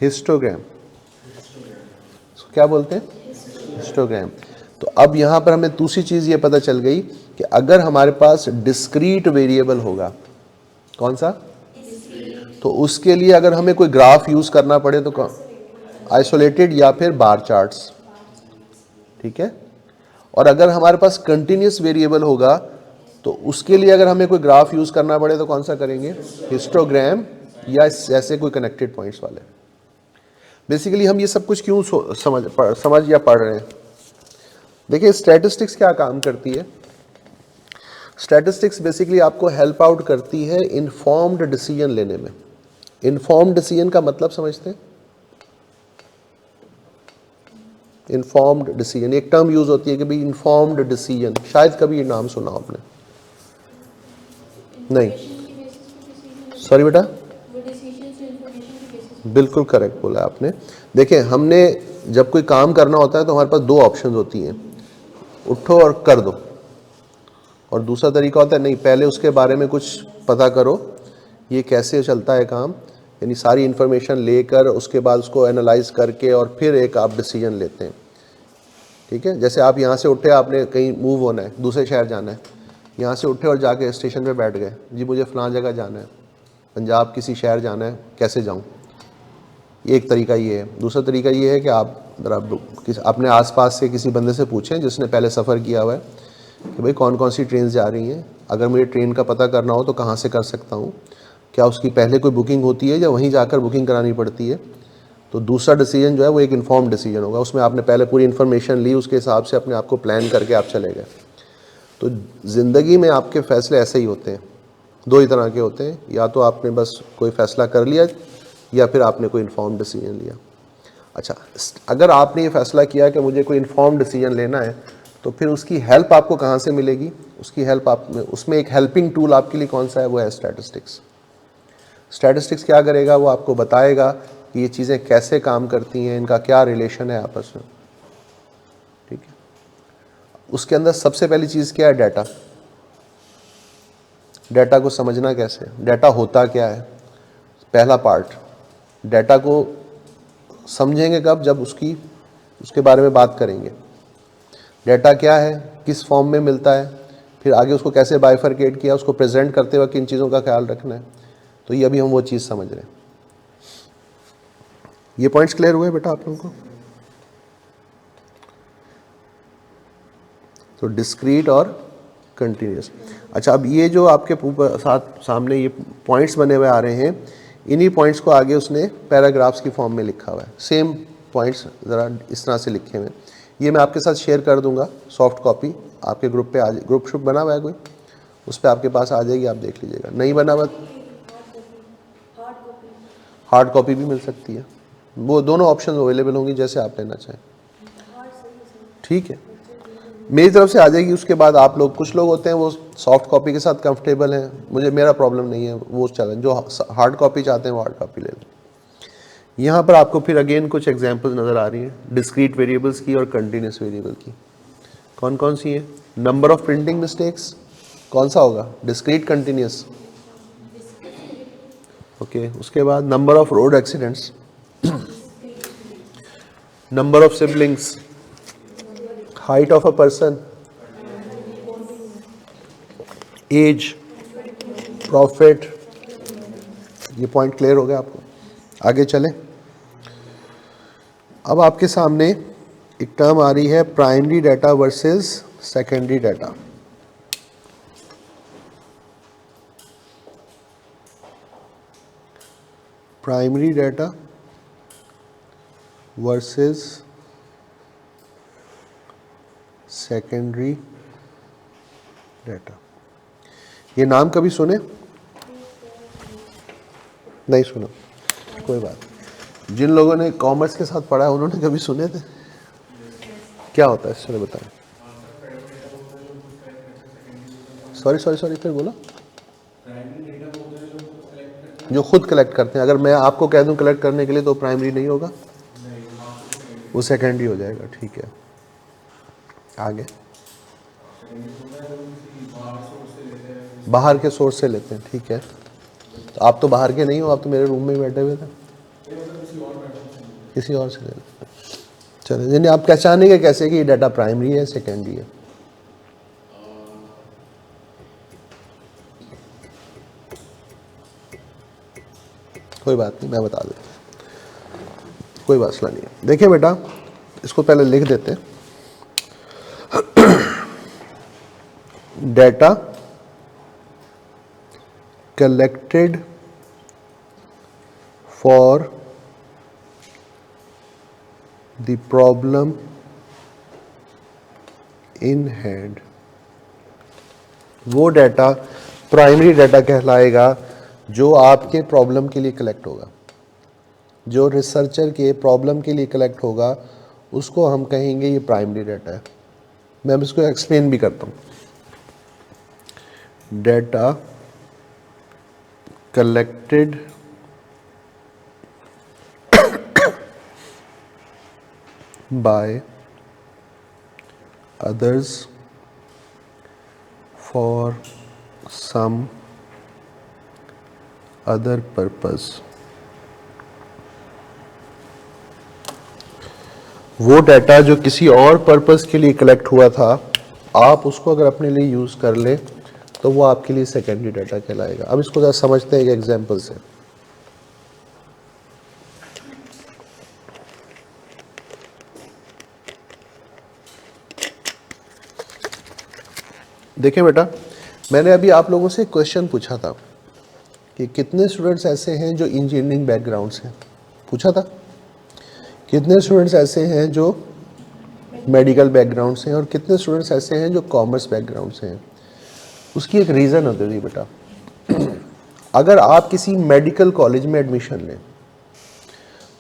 Speaker 1: हिस्टोग्राम। इसको क्या बोलते हैं, हिस्टोग्राम। तो अब यहाँ पर हमें दूसरी चीज़ ये पता चल गई कि अगर हमारे पास डिस्क्रीट वेरिएबल होगा, कौन सा, तो उसके लिए अगर हमें कोई ग्राफ यूज़ करना पड़े तो आइसोलेटेड या फिर बार चार्ट्स, ठीक है। और अगर हमारे पास कंटिन्यूस वेरिएबल होगा तो उसके लिए अगर हमें कोई ग्राफ यूज़ करना पड़े तो कौन सा करेंगे, हिस्टोग्राम या ऐसे कोई कनेक्टेड पॉइंट्स वाले। बेसिकली हम ये सब कुछ क्यों समझ या पढ़ रहे हैं। देखिए स्टैटिस्टिक्स क्या काम करती है। स्टैटिस्टिक्स बेसिकली आपको हेल्प आउट करती है इन्फॉर्म्ड डिसीजन लेने में। इन्फॉर्म्ड डिसीजन का मतलब समझते हैं, इन्फॉर्म्ड डिसीजन एक टर्म यूज होती है कि भाई इन्फॉर्म्ड डिसीजन, शायद कभी ये नाम सुना आपने, नहीं, सॉरी बेटा, बिल्कुल करेक्ट बोला आपने। देखिए हमने जब कोई काम करना होता है तो हमारे पास दो ऑप्शंस होती हैं, उठो और कर दो, और दूसरा तरीका होता है नहीं पहले उसके बारे में कुछ पता करो, ये कैसे चलता है काम, यानी सारी इन्फॉर्मेशन लेकर उसके बाद उसको एनालाइज करके और फिर एक आप डिसीजन लेते हैं, ठीक है। जैसे आप यहाँ से उठे, आपने कहीं मूव होना है, दूसरे शहर जाना है, यहाँ से उठे और जाके स्टेशन पे बैठ गए, जी मुझे फ़लाँ जगह जाना है, पंजाब किसी शहर जाना है, कैसे जाऊँ। एक तरीका ये है। दूसरा तरीका ये है कि आप ज़रा अपने आसपास से किसी बंदे से पूछें जिसने पहले सफ़र किया हुआ है कि भाई कौन कौन सी ट्रेन जा रही हैं, अगर मुझे ट्रेन का पता करना हो तो कहाँ से कर सकता हूँ, क्या उसकी पहले कोई बुकिंग होती है या वहीं जाकर बुकिंग करानी पड़ती है। तो दूसरा डिसीजन जो है वो एक इन्फॉर्म डिसीजन होगा, उसमें आपने पहले पूरी इन्फॉर्मेशन ली, उसके हिसाब से अपने आप को प्लान करके आप चले गए। तो ज़िंदगी में आपके फ़ैसले ऐसे ही होते हैं, दो ही तरह के होते हैं, या तो आपने बस कोई फ़ैसला कर लिया या फिर आपने कोई इन्फॉर्म डिसीजन लिया। अच्छा, अगर आपने ये फ़ैसला किया कि मुझे कोई इन्फॉर्म डिसीजन लेना है तो फिर उसकी हेल्प आपको कहाँ से मिलेगी, उसकी हेल्प आप में, उसमें एक हेल्पिंग टूल आपके लिए कौन सा है, वो है स्टैटिस्टिक्स। स्टैटिस्टिक्स क्या करेगा, वो आपको बताएगा कि ये चीज़ें कैसे काम करती हैं, इनका क्या रिलेशन है आपस में, ठीक है। उसके अंदर सबसे पहली चीज़ क्या है, डाटा। डाटा को समझना कैसे, डाटा होता क्या है, पहला पार्ट। डाटा को समझेंगे कब, जब उसके बारे में बात करेंगे। डाटा क्या है, किस फॉर्म में मिलता है, फिर आगे उसको कैसे बाइफरकेट किया, उसको प्रेजेंट करते वक्त किन चीज़ों का ख्याल रखना है। तो ये अभी हम वो चीज़ समझ रहे हैं। ये पॉइंट्स क्लियर हुए बेटा आप लोगों को। तो डिस्क्रीट और कंटिन्यूस। अच्छा, अब ये जो आपके सामने ये पॉइंट्स बने हुए आ रहे हैं, इन्हीं पॉइंट्स को आगे उसने पैराग्राफ्स की फॉर्म में लिखा हुआ है। सेम पॉइंट्स ज़रा इस तरह से लिखे हुए हैं। ये मैं आपके साथ शेयर कर दूंगा, सॉफ्ट कॉपी आपके ग्रुप पे ग्रुप शुप बना हुआ है कोई, उस पर आपके पास आ जाएगी, आप देख लीजिएगा। नहीं बना हुआ हार्ड कॉपी भी मिल सकती है, वो दोनों ऑप्शन अवेलेबल होंगी, जैसे आप लेना चाहें, ठीक है। मेरी तरफ से आ जाएगी। उसके बाद आप लोग, कुछ लोग होते हैं वो सॉफ्ट कॉपी के साथ कंफर्टेबल हैं, मेरा प्रॉब्लम नहीं है, वो चलें, जो हार्ड कॉपी चाहते हैं वो हार्ड कॉपी ले लें। यहाँ पर आपको फिर अगेन कुछ एग्जांपल्स नज़र आ रही हैं डिस्क्रीट वेरिएबल्स की और कंटिन्यूस वेरिएबल की। कौन कौन सी है, नंबर ऑफ प्रिंटिंग मिस्टेक्स, कौन सा होगा, डिस्क्रीट कंटिन्यूस, ओके। उसके बाद number of road accidents, number of siblings, height of a person, age, profit. ये पॉइंट क्लियर हो गया आपको। आगे चलें। अब आपके सामने एक टर्म आ रही है, primary data versus secondary data. Primary data versus secondary data. ये नाम कभी सुने, नहीं सुना, कोई बात। जिन लोगों ने कॉमर्स के साथ पढ़ा है उन्होंने कभी सुने थे, क्या होता है इससे बताएं। सॉरी फिर बोला, जो खुद कलेक्ट करते हैं। अगर मैं आपको कह दूं कलेक्ट करने के लिए तो प्राइमरी नहीं होगा, वो सेकेंडरी हो जाएगा, ठीक है। आगे, बाहर के सोर्स से लेते हैं, ठीक है। तो आप तो बाहर के नहीं हो, आप तो मेरे रूम में ही बैठे हुए थे, किसी और से ले लेते हैं। चलिए, यानी आप पहचानेंगे कैसे कि ये डाटा प्राइमरी है सेकेंडरी है। कोई बात नहीं, मैं बता देता हूँ। कोई मसला नहीं है। देखिए बेटा, इसको पहले लिख देते हैं। Data collected for the problem in hand, वो डाटा प्राइमरी डाटा कहलाएगा जो आपके प्रॉब्लम के लिए कलेक्ट होगा। जो रिसर्चर के प्रॉब्लम के लिए कलेक्ट होगा उसको हम कहेंगे ये प्राइमरी डाटा है। मैं अब इसको एक्सप्लेन भी करता हूँ। Data collected by others for some other purpose, वो डाटा जो किसी और पर्पस के लिए कलेक्ट हुआ था, आप उसको अगर अपने लिए यूज कर ले तो वो आपके लिए सेकेंडरी डाटा कहलाएगा। अब इसको जरा समझते हैं एक एग्जांपल से। देखिए बेटा, मैंने अभी आप लोगों से क्वेश्चन पूछा था कि कितने स्टूडेंट्स ऐसे हैं जो इंजीनियरिंग बैकग्राउंड से, पूछा था कितने स्टूडेंट्स ऐसे हैं जो मेडिकल बैकग्राउंड से हैं और कितने स्टूडेंट्स ऐसे हैं जो कॉमर्स बैकग्राउंड से हैं। उसकी एक रीज़न होती थी बेटा, अगर आप किसी मेडिकल कॉलेज में एडमिशन लें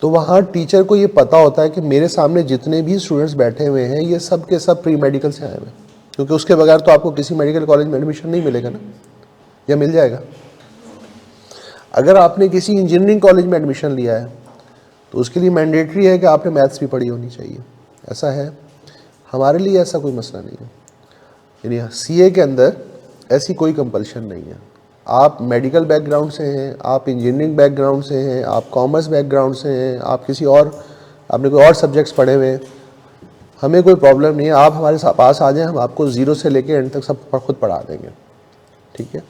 Speaker 1: तो वहाँ टीचर को ये पता होता है कि मेरे सामने जितने भी स्टूडेंट्स बैठे हुए हैं ये सब के सब प्री मेडिकल से आए हुए हैं, क्योंकि उसके बगैर तो आपको किसी मेडिकल कॉलेज में एडमिशन नहीं मिलेगा ना, या मिल जाएगा। अगर आपने किसी इंजीनियरिंग कॉलेज में एडमिशन लिया है तो उसके लिए मैंडेटरी है कि आपने मैथ्स भी पढ़ी होनी चाहिए, ऐसा है। हमारे लिए ऐसा कोई मसला नहीं है, यानी सीए के अंदर ऐसी कोई कंपल्शन नहीं है। आप मेडिकल बैकग्राउंड से हैं, आप इंजीनियरिंग बैकग्राउंड से हैं, आप कॉमर्स बैकग्राउंड से हैं, आप किसी और आपने कोई और सब्जेक्ट्स पढ़े हुए हैं, हमें कोई प्रॉब्लम नहीं है। आप हमारे पास आ जाएं, हम आपको ज़ीरो से लेकर एंड तक सब खुद पढ़ा देंगे, ठीक है।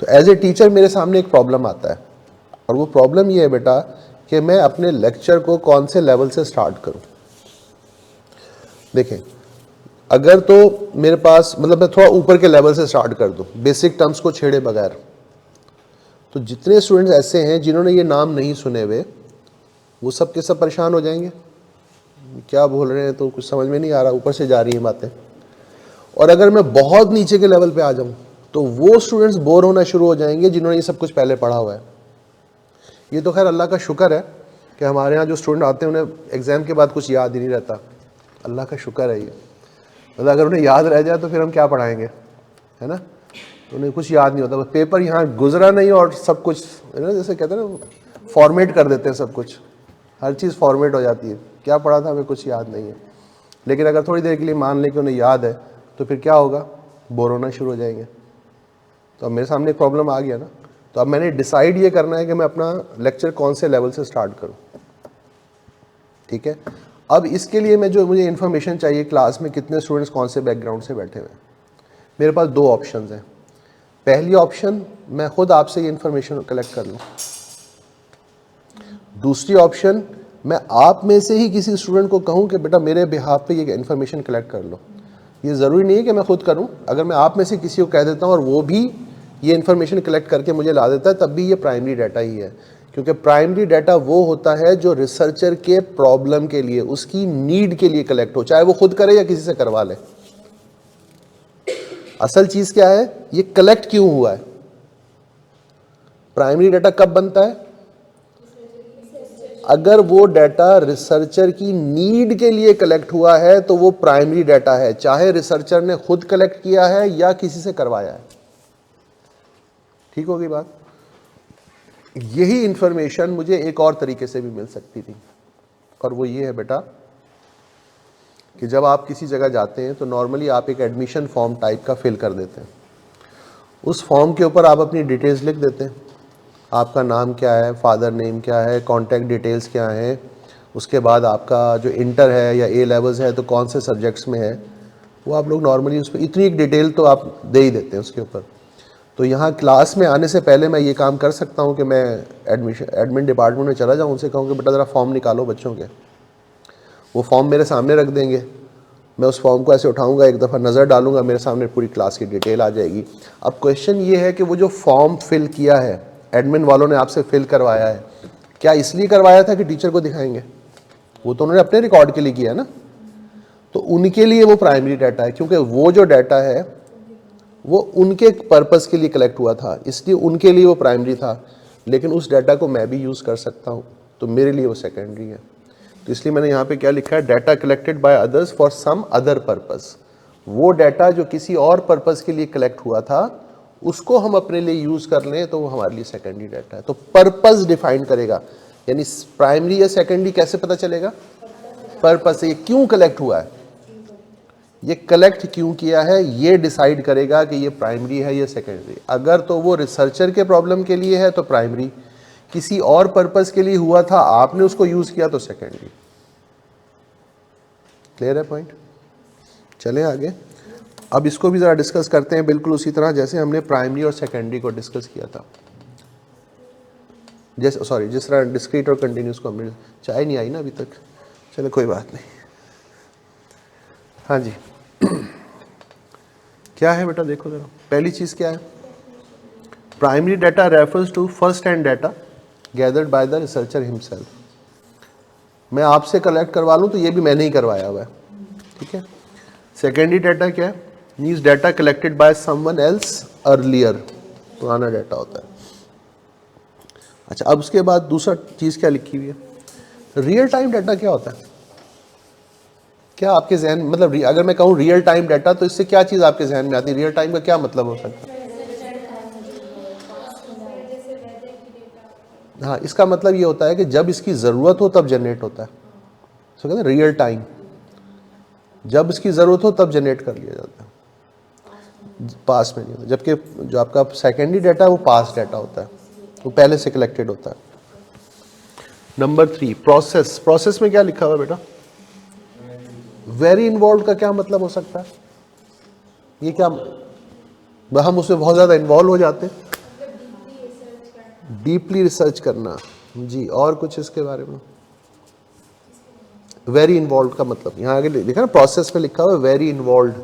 Speaker 1: तो एज ए टीचर मेरे सामने एक प्रॉब्लम आता है और वो प्रॉब्लम ये है बेटा कि मैं अपने लेक्चर को कौन से लेवल से स्टार्ट करूं। देखें, अगर तो मेरे पास मतलब मैं थोड़ा ऊपर के लेवल से स्टार्ट कर दूं, बेसिक टर्म्स को छेड़े बगैर, तो जितने स्टूडेंट्स ऐसे हैं जिन्होंने ये नाम नहीं सुने हुए वो सब के सब परेशान हो जाएंगे, क्या बोल रहे हैं तो कुछ समझ में नहीं आ रहा, ऊपर से जा रही हैं बातें। और अगर मैं बहुत नीचे के लेवल पे आ जाऊं तो वो स्टूडेंट्स बोर होना शुरू हो जाएंगे जिन्होंने ये सब कुछ पहले पढ़ा हुआ है। ये तो खैर अल्लाह का शुक्र है कि हमारे यहाँ जो स्टूडेंट आते हैं उन्हें एग्ज़ाम के बाद कुछ याद ही नहीं रहता, अल्लाह का शुक्र है ये। मतलब अगर उन्हें याद रह जाए तो फिर हम क्या पढ़ाएंगे, है ना। तो उन्हें कुछ याद नहीं होता, बस पेपर यहाँ गुजरा नहीं और सब कुछ, है ना, जैसे कहते हैं ना, फॉर्मेट कर देते हैं सब कुछ, हर चीज़ फॉर्मेट हो जाती है, क्या पढ़ा था हमें कुछ याद नहीं है। लेकिन अगर थोड़ी देर के लिए मान लें कि उन्हें याद है तो फिर क्या होगा, बोर होना शुरू हो जाएंगे। तो अब मेरे सामने एक प्रॉब्लम आ गया ना, तो अब मैंने डिसाइड ये करना है कि मैं अपना लेक्चर कौन से लेवल से स्टार्ट करूं, ठीक है। अब इसके लिए मुझे इन्फॉर्मेशन चाहिए क्लास में कितने स्टूडेंट्स कौन से बैकग्राउंड से बैठे हुए हैं। मेरे पास दो ऑप्शंस हैं। पहली ऑप्शन, मैं खुद आपसे ये इन्फॉर्मेशन कलेक्ट कर लूँ। दूसरी ऑप्शन, मैं आप में से ही किसी स्टूडेंट को कहूँ कि बेटा मेरे बिहाफ पे ये इन्फॉर्मेशन कलेक्ट कर लो। ये ज़रूरी नहीं है कि मैं खुद करूँ, अगर मैं आप में से किसी को कह देता हूँ और वो भी ये इन्फॉर्मेशन कलेक्ट करके मुझे ला देता है, तब भी ये प्राइमरी डाटा ही है, क्योंकि प्राइमरी डाटा वो होता है जो रिसर्चर के प्रॉब्लम के लिए, उसकी नीड के लिए कलेक्ट हो, चाहे वो खुद करे या किसी से करवा ले। असल चीज़ क्या है, ये कलेक्ट क्यों हुआ है। प्राइमरी डाटा कब बनता है, अगर वो डाटा रिसर्चर की नीड के लिए कलेक्ट हुआ है तो वो प्राइमरी डाटा है, चाहे रिसर्चर ने खुद कलेक्ट किया है या किसी से करवाया है। ठीक होगी बात। यही इंफॉर्मेशन मुझे एक और तरीके से भी मिल सकती थी, और वो ये है बेटा कि जब आप किसी जगह जाते हैं तो नॉर्मली आप एक एडमिशन फॉर्म टाइप का फिल कर देते हैं। उस फॉर्म के ऊपर आप अपनी डिटेल्स लिख देते हैं, आपका नाम क्या है, फादर नेम क्या है, कॉन्टैक्ट डिटेल्स क्या है, उसके बाद आपका जो इंटर है या ए लेवल्स है तो कौन से सब्जेक्ट्स में है, वो आप लोग नॉर्मली उस पर इतनी एक डिटेल तो आप दे ही देते हैं उसके ऊपर। तो तो यहाँ क्लास में आने से पहले मैं ये काम कर सकता हूँ कि मैं एडमिन डिपार्टमेंट में चला जाऊँ, उनसे कहूँ कि बेटा ज़रा फॉर्म निकालो बच्चों के। वो फॉर्म मेरे सामने रख देंगे, मैं उस फॉर्म को ऐसे उठाऊंगा, एक दफ़ा नज़र डालूंगा, मेरे सामने पूरी क्लास की डिटेल आ जाएगी। अब क्वेश्चन ये है कि वो जो फॉर्म फिल किया है, एडमिन वालों ने आपसे फिल करवाया है, क्या इसलिए करवाया था कि टीचर को दिखाएंगे? वो तो उन्होंने अपने रिकॉर्ड के लिए किया ना, तो उनके लिए वो प्राइमरी डाटा है, क्योंकि वो जो डाटा है वो उनके पर्पस के लिए कलेक्ट हुआ था, इसलिए उनके लिए वो प्राइमरी था। लेकिन उस डाटा को मैं भी यूज़ कर सकता हूँ, तो मेरे लिए वो सेकेंडरी है। तो इसलिए मैंने यहाँ पे क्या लिखा है, data collected by others for some other purpose. वो डाटा जो किसी और पर्पस के लिए कलेक्ट हुआ था उसको हम अपने लिए यूज़ कर लें तो वो हमारे लिए सेकेंडरी डाटा है। तो पर्पस डिफाइन करेगा, यानी प्राइमरी या सेकेंडरी कैसे पता चलेगा? पर्पस से। ये क्यों कलेक्ट हुआ है, ये कलेक्ट क्यों किया है, ये डिसाइड करेगा कि ये प्राइमरी है या सेकेंडरी। अगर तो वो रिसर्चर के प्रॉब्लम के लिए है तो प्राइमरी, किसी और पर्पस के लिए हुआ था, आपने उसको यूज किया तो सेकेंडरी। क्लियर है पॉइंट? चलें आगे। अब इसको भी ज़रा डिस्कस करते हैं, बिल्कुल उसी तरह जैसे हमने प्राइमरी और सेकेंडरी को डिस्कस किया था। जैसे सॉरी, जिस तरह डिस्क्रीट और कंटिन्यूस को हमने, चाय नहीं आई ना अभी तक, चलो कोई बात नहीं। हाँ जी क्या है बेटा, देखो जरा, पहली चीज़ क्या है? Primary data refers to first hand data gathered by the researcher himself. मैं आपसे कलेक्ट करवा लूँ तो ये भी मैंने ही करवाया हुआ है, ठीक है। सेकेंडरी डाटा क्या है? Means data collected by someone else earlier, पुराना डाटा होता है। अच्छा, अब उसके बाद दूसरा चीज़ क्या लिखी हुई है? रियल टाइम डाटा क्या होता है? क्या आपके जहन, मतलब अगर मैं कहूँ रियल टाइम डाटा तो इससे क्या चीज़ आपके जहन में आती है? रियल टाइम का क्या मतलब हो सकता है? हाँ, इसका मतलब ये होता है कि जब इसकी ज़रूरत हो तब जनरेट होता है। सो कहते हैं रियल टाइम, जब इसकी ज़रूरत हो तब जनरेट कर लिया जाता है, पास में नहीं होता। जबकि जो आपका सेकेंडरी डाटा है वो पास डाटा होता है, वो पहले से कलेक्टेड होता है। Number 3, process. प्रोसेस में क्या लिखा हुआ है बेटा? वेरी इन्वॉल्व का क्या मतलब हो सकता है? ये क्या, हम उसमें बहुत ज़्यादा इन्वॉल्व हो जाते हैं। डीपली रिसर्च करना जी। और कुछ इसके बारे में? वेरी इन्वॉल्व का मतलब यहाँ आगे लिखा ना, प्रोसेस में लिखा हुआ है वेरी इन्वॉल्व,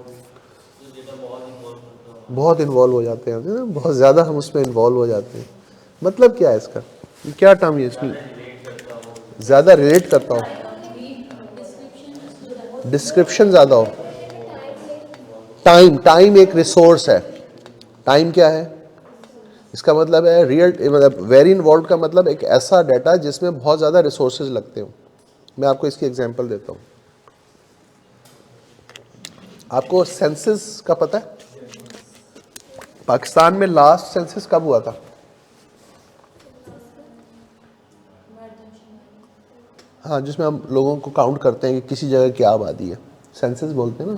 Speaker 1: बहुत इन्वॉल्व हो जाते हैं, बहुत ज़्यादा हम उसमें इन्वॉल्व हो जाते हैं। मतलब क्या है इसका, क्या टर्म है इसमें? ज़्यादा रिलेट करता हो, डिस्क्रिप्शन ज़्यादा हो। टाइम एक रिसोर्स है। टाइम क्या है? इसका मतलब है रियल, मतलब वेरी इन्वॉल्व का मतलब एक ऐसा डाटा जिसमें बहुत ज़्यादा रिसोर्सेज लगते हो। मैं आपको इसकी एग्जांपल देता हूँ। आपको सेंसस का पता है? पाकिस्तान में लास्ट सेंसस कब हुआ था? हाँ, जिसमें हम लोगों को काउंट करते हैं कि किसी जगह क्या आबादी है, सेंसस बोलते हैं ना।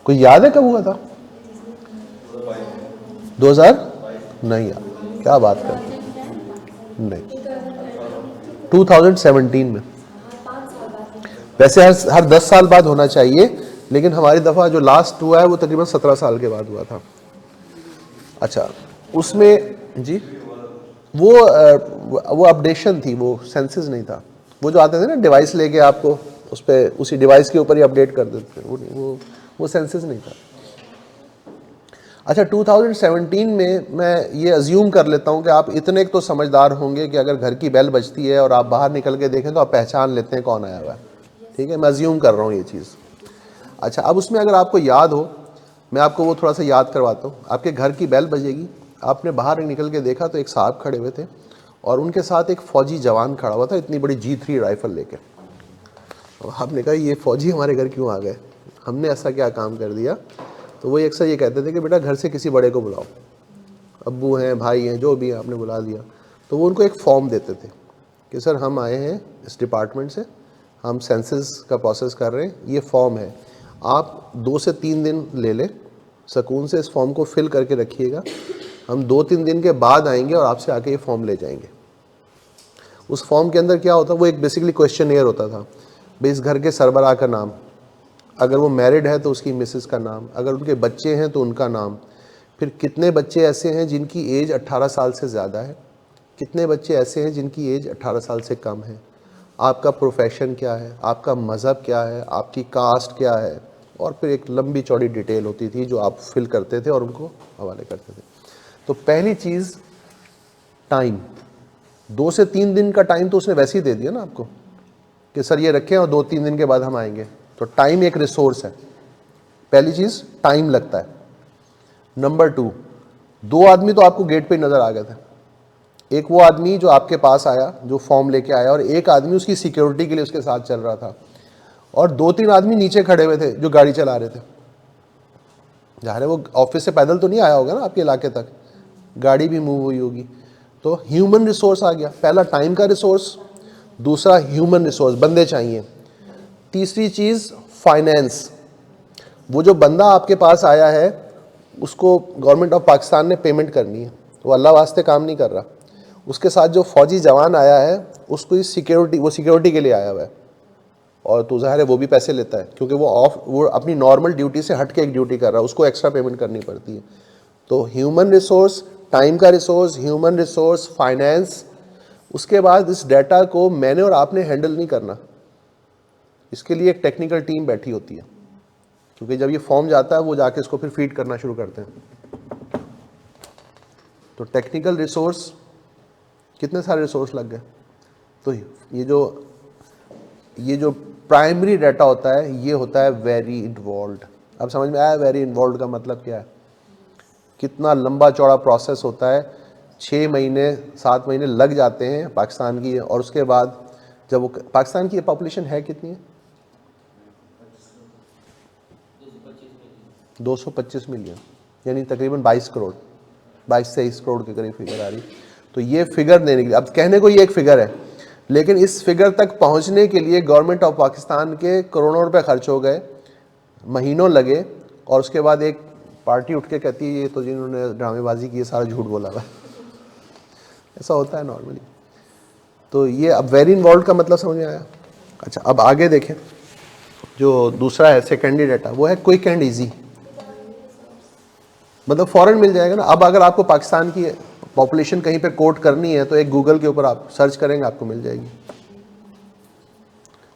Speaker 1: कोई याद है कब हुआ था? 2000? नहीं यार, क्या बात करते हैं, नहीं, 2017 में। वैसे हर 10 साल बाद होना चाहिए, लेकिन हमारी दफ़ा जो लास्ट हुआ है वो तकरीबन 17 साल के बाद हुआ था। अच्छा, उसमें जी वो अपडेशन थी, वो सेंसस नहीं था। वो जो आते थे ना डिवाइस लेके, आपको उस पर उसी डिवाइस के ऊपर ही अपडेट कर देते थे, वो सेंसस नहीं था। अच्छा, 2017 में मैं ये अज्यूम कर लेता हूँ कि आप इतने तो समझदार होंगे कि अगर घर की बेल बजती है और आप बाहर निकल के देखें तो आप पहचान लेते हैं कौन आया हुआ है, ठीक है। मैं अज्यूम कर रहा हूँ ये चीज़। अच्छा, अब उसमें अगर आपको याद हो, मैं आपको वो थोड़ा सा याद करवाता हूँ। आपके घर की बेल बजेगी, आपने बाहर निकल के देखा तो एक साहब खड़े हुए थे और उनके साथ एक फ़ौजी जवान खड़ा हुआ था, इतनी बड़ी G3 राइफ़ल लेके। और आपने कहा ये फ़ौजी हमारे घर क्यों आ गए, हमने ऐसा क्या काम कर दिया? तो वो अक्सर ये कहते थे कि बेटा घर से किसी बड़े को बुलाओ, अब्बू हैं, भाई हैं, जो भी है, आपने बुला दिया। तो वो उनको एक फॉर्म देते थे कि सर हम आए हैं इस डिपार्टमेंट से, हम सेंसस का प्रोसेस कर रहे हैं, ये फॉर्म है, आप 2 से 3 दिन ले लें सुकून से, इस फॉर्म को फिल करके रखिएगा, हम 2-3 दिन के बाद आएंगे और आपसे आके ये फॉर्म ले जाएंगे। उस फॉर्म के अंदर क्या होता, वो एक बेसिकली क्वेश्चनियर होता था। भाई इस घर के सरबराह का नाम, अगर वो मैरिड है तो उसकी मिसेस का नाम, अगर उनके बच्चे हैं तो उनका नाम, फिर कितने बच्चे ऐसे हैं जिनकी एज 18 साल से ज़्यादा है, कितने बच्चे ऐसे हैं जिनकी एज 18 साल से कम है, आपका प्रोफेशन क्या है, आपका मज़हब क्या है, आपकी कास्ट क्या है, और फिर एक लंबी चौड़ी डिटेल होती थी जो आप फिल करते थे और उनको हवाले करते थे। तो पहली चीज़ टाइम, 2 से 3 दिन का टाइम तो उसने वैसे ही दे दिया ना आपको कि सर ये रखें और 2-3 दिन के बाद हम आएंगे। तो टाइम एक रिसोर्स है, पहली चीज़ टाइम लगता है। नंबर 2, 2 आदमी तो आपको गेट पे नज़र आ गए थे, एक वो आदमी जो आपके पास आया जो फॉर्म लेके आया, और एक आदमी उसकी सिक्योरिटी के लिए उसके साथ चल रहा था, और 2-3 आदमी नीचे खड़े हुए थे जो गाड़ी चला रहे थे। ज़ाहिर है वो ऑफिस से पैदल तो नहीं आया होगा ना आपके इलाके तक, गाड़ी भी मूव हुई होगी। तो ह्यूमन रिसोर्स आ गया, पहला टाइम का रिसोर्स, दूसरा ह्यूमन रिसोर्स, बंदे चाहिए। तीसरी चीज़ फाइनेंस, वो जो बंदा आपके पास आया है उसको गवर्नमेंट ऑफ पाकिस्तान ने पेमेंट करनी है, वो अल्लाह वास्ते काम नहीं कर रहा। उसके साथ जो फौजी जवान आया है उसको सिक्योरिटी, वो सिक्योरिटी के लिए आया हुआ है, और तो ज़ाहिर है वो भी पैसे लेता है क्योंकि वो अपनी नॉर्मल ड्यूटी से हट के एक ड्यूटी कर रहा है, उसको एक्स्ट्रा पेमेंट करनी पड़ती है। तो ह्यूमन रिसोर्स, टाइम का रिसोर्स, ह्यूमन रिसोर्स, फाइनेंस। उसके बाद इस डाटा को मैंने और आपने हैंडल नहीं करना, इसके लिए एक टेक्निकल टीम बैठी होती है, क्योंकि जब ये फॉर्म जाता है वो जाके इसको फिर फीड करना शुरू करते हैं। तो टेक्निकल रिसोर्स, कितने सारे रिसोर्स लग गए। तो ये जो प्राइमरी डाटा होता है ये होता है वेरी इन्वॉल्व्ड। अब समझ में आया वेरी इन्वॉल्व्ड का मतलब क्या है, कितना लंबा चौड़ा प्रोसेस होता है, 6 महीने 7 महीने लग जाते हैं पाकिस्तान की। और उसके बाद जब वो, पाकिस्तान की पॉपुलेशन है कितनी है, 225 मिलियन, यानी तकरीबन 22 करोड़, 22-23 करोड़ के करीब फिगर आ रही। तो ये फिगर देने के लिए, अब कहने को ये एक फिगर है, लेकिन इस फिगर तक पहुंचने के लिए गवर्नमेंट ऑफ पाकिस्तान के करोड़ों रुपए खर्च हो गए, महीनों लगे, और उसके बाद एक पार्टी उठ के कहती है ये तो जिन्होंने ड्रामेबाजी की है सारा झूठ बोला हुआ। ऐसा होता है नॉर्मली। तो ये अब वेरी इन्वॉल्व का मतलब समझ में आया। अच्छा, अब आगे देखें, जो दूसरा है सेकेंडरी डाटा, वो है क्विक एंड ईजी, मतलब फ़ौरन मिल जाएगा ना। अब अगर आपको पाकिस्तान की पॉपुलेशन कहीं पे कोट करनी है तो एक गूगल के ऊपर आप सर्च करेंगे, आपको मिल जाएगी।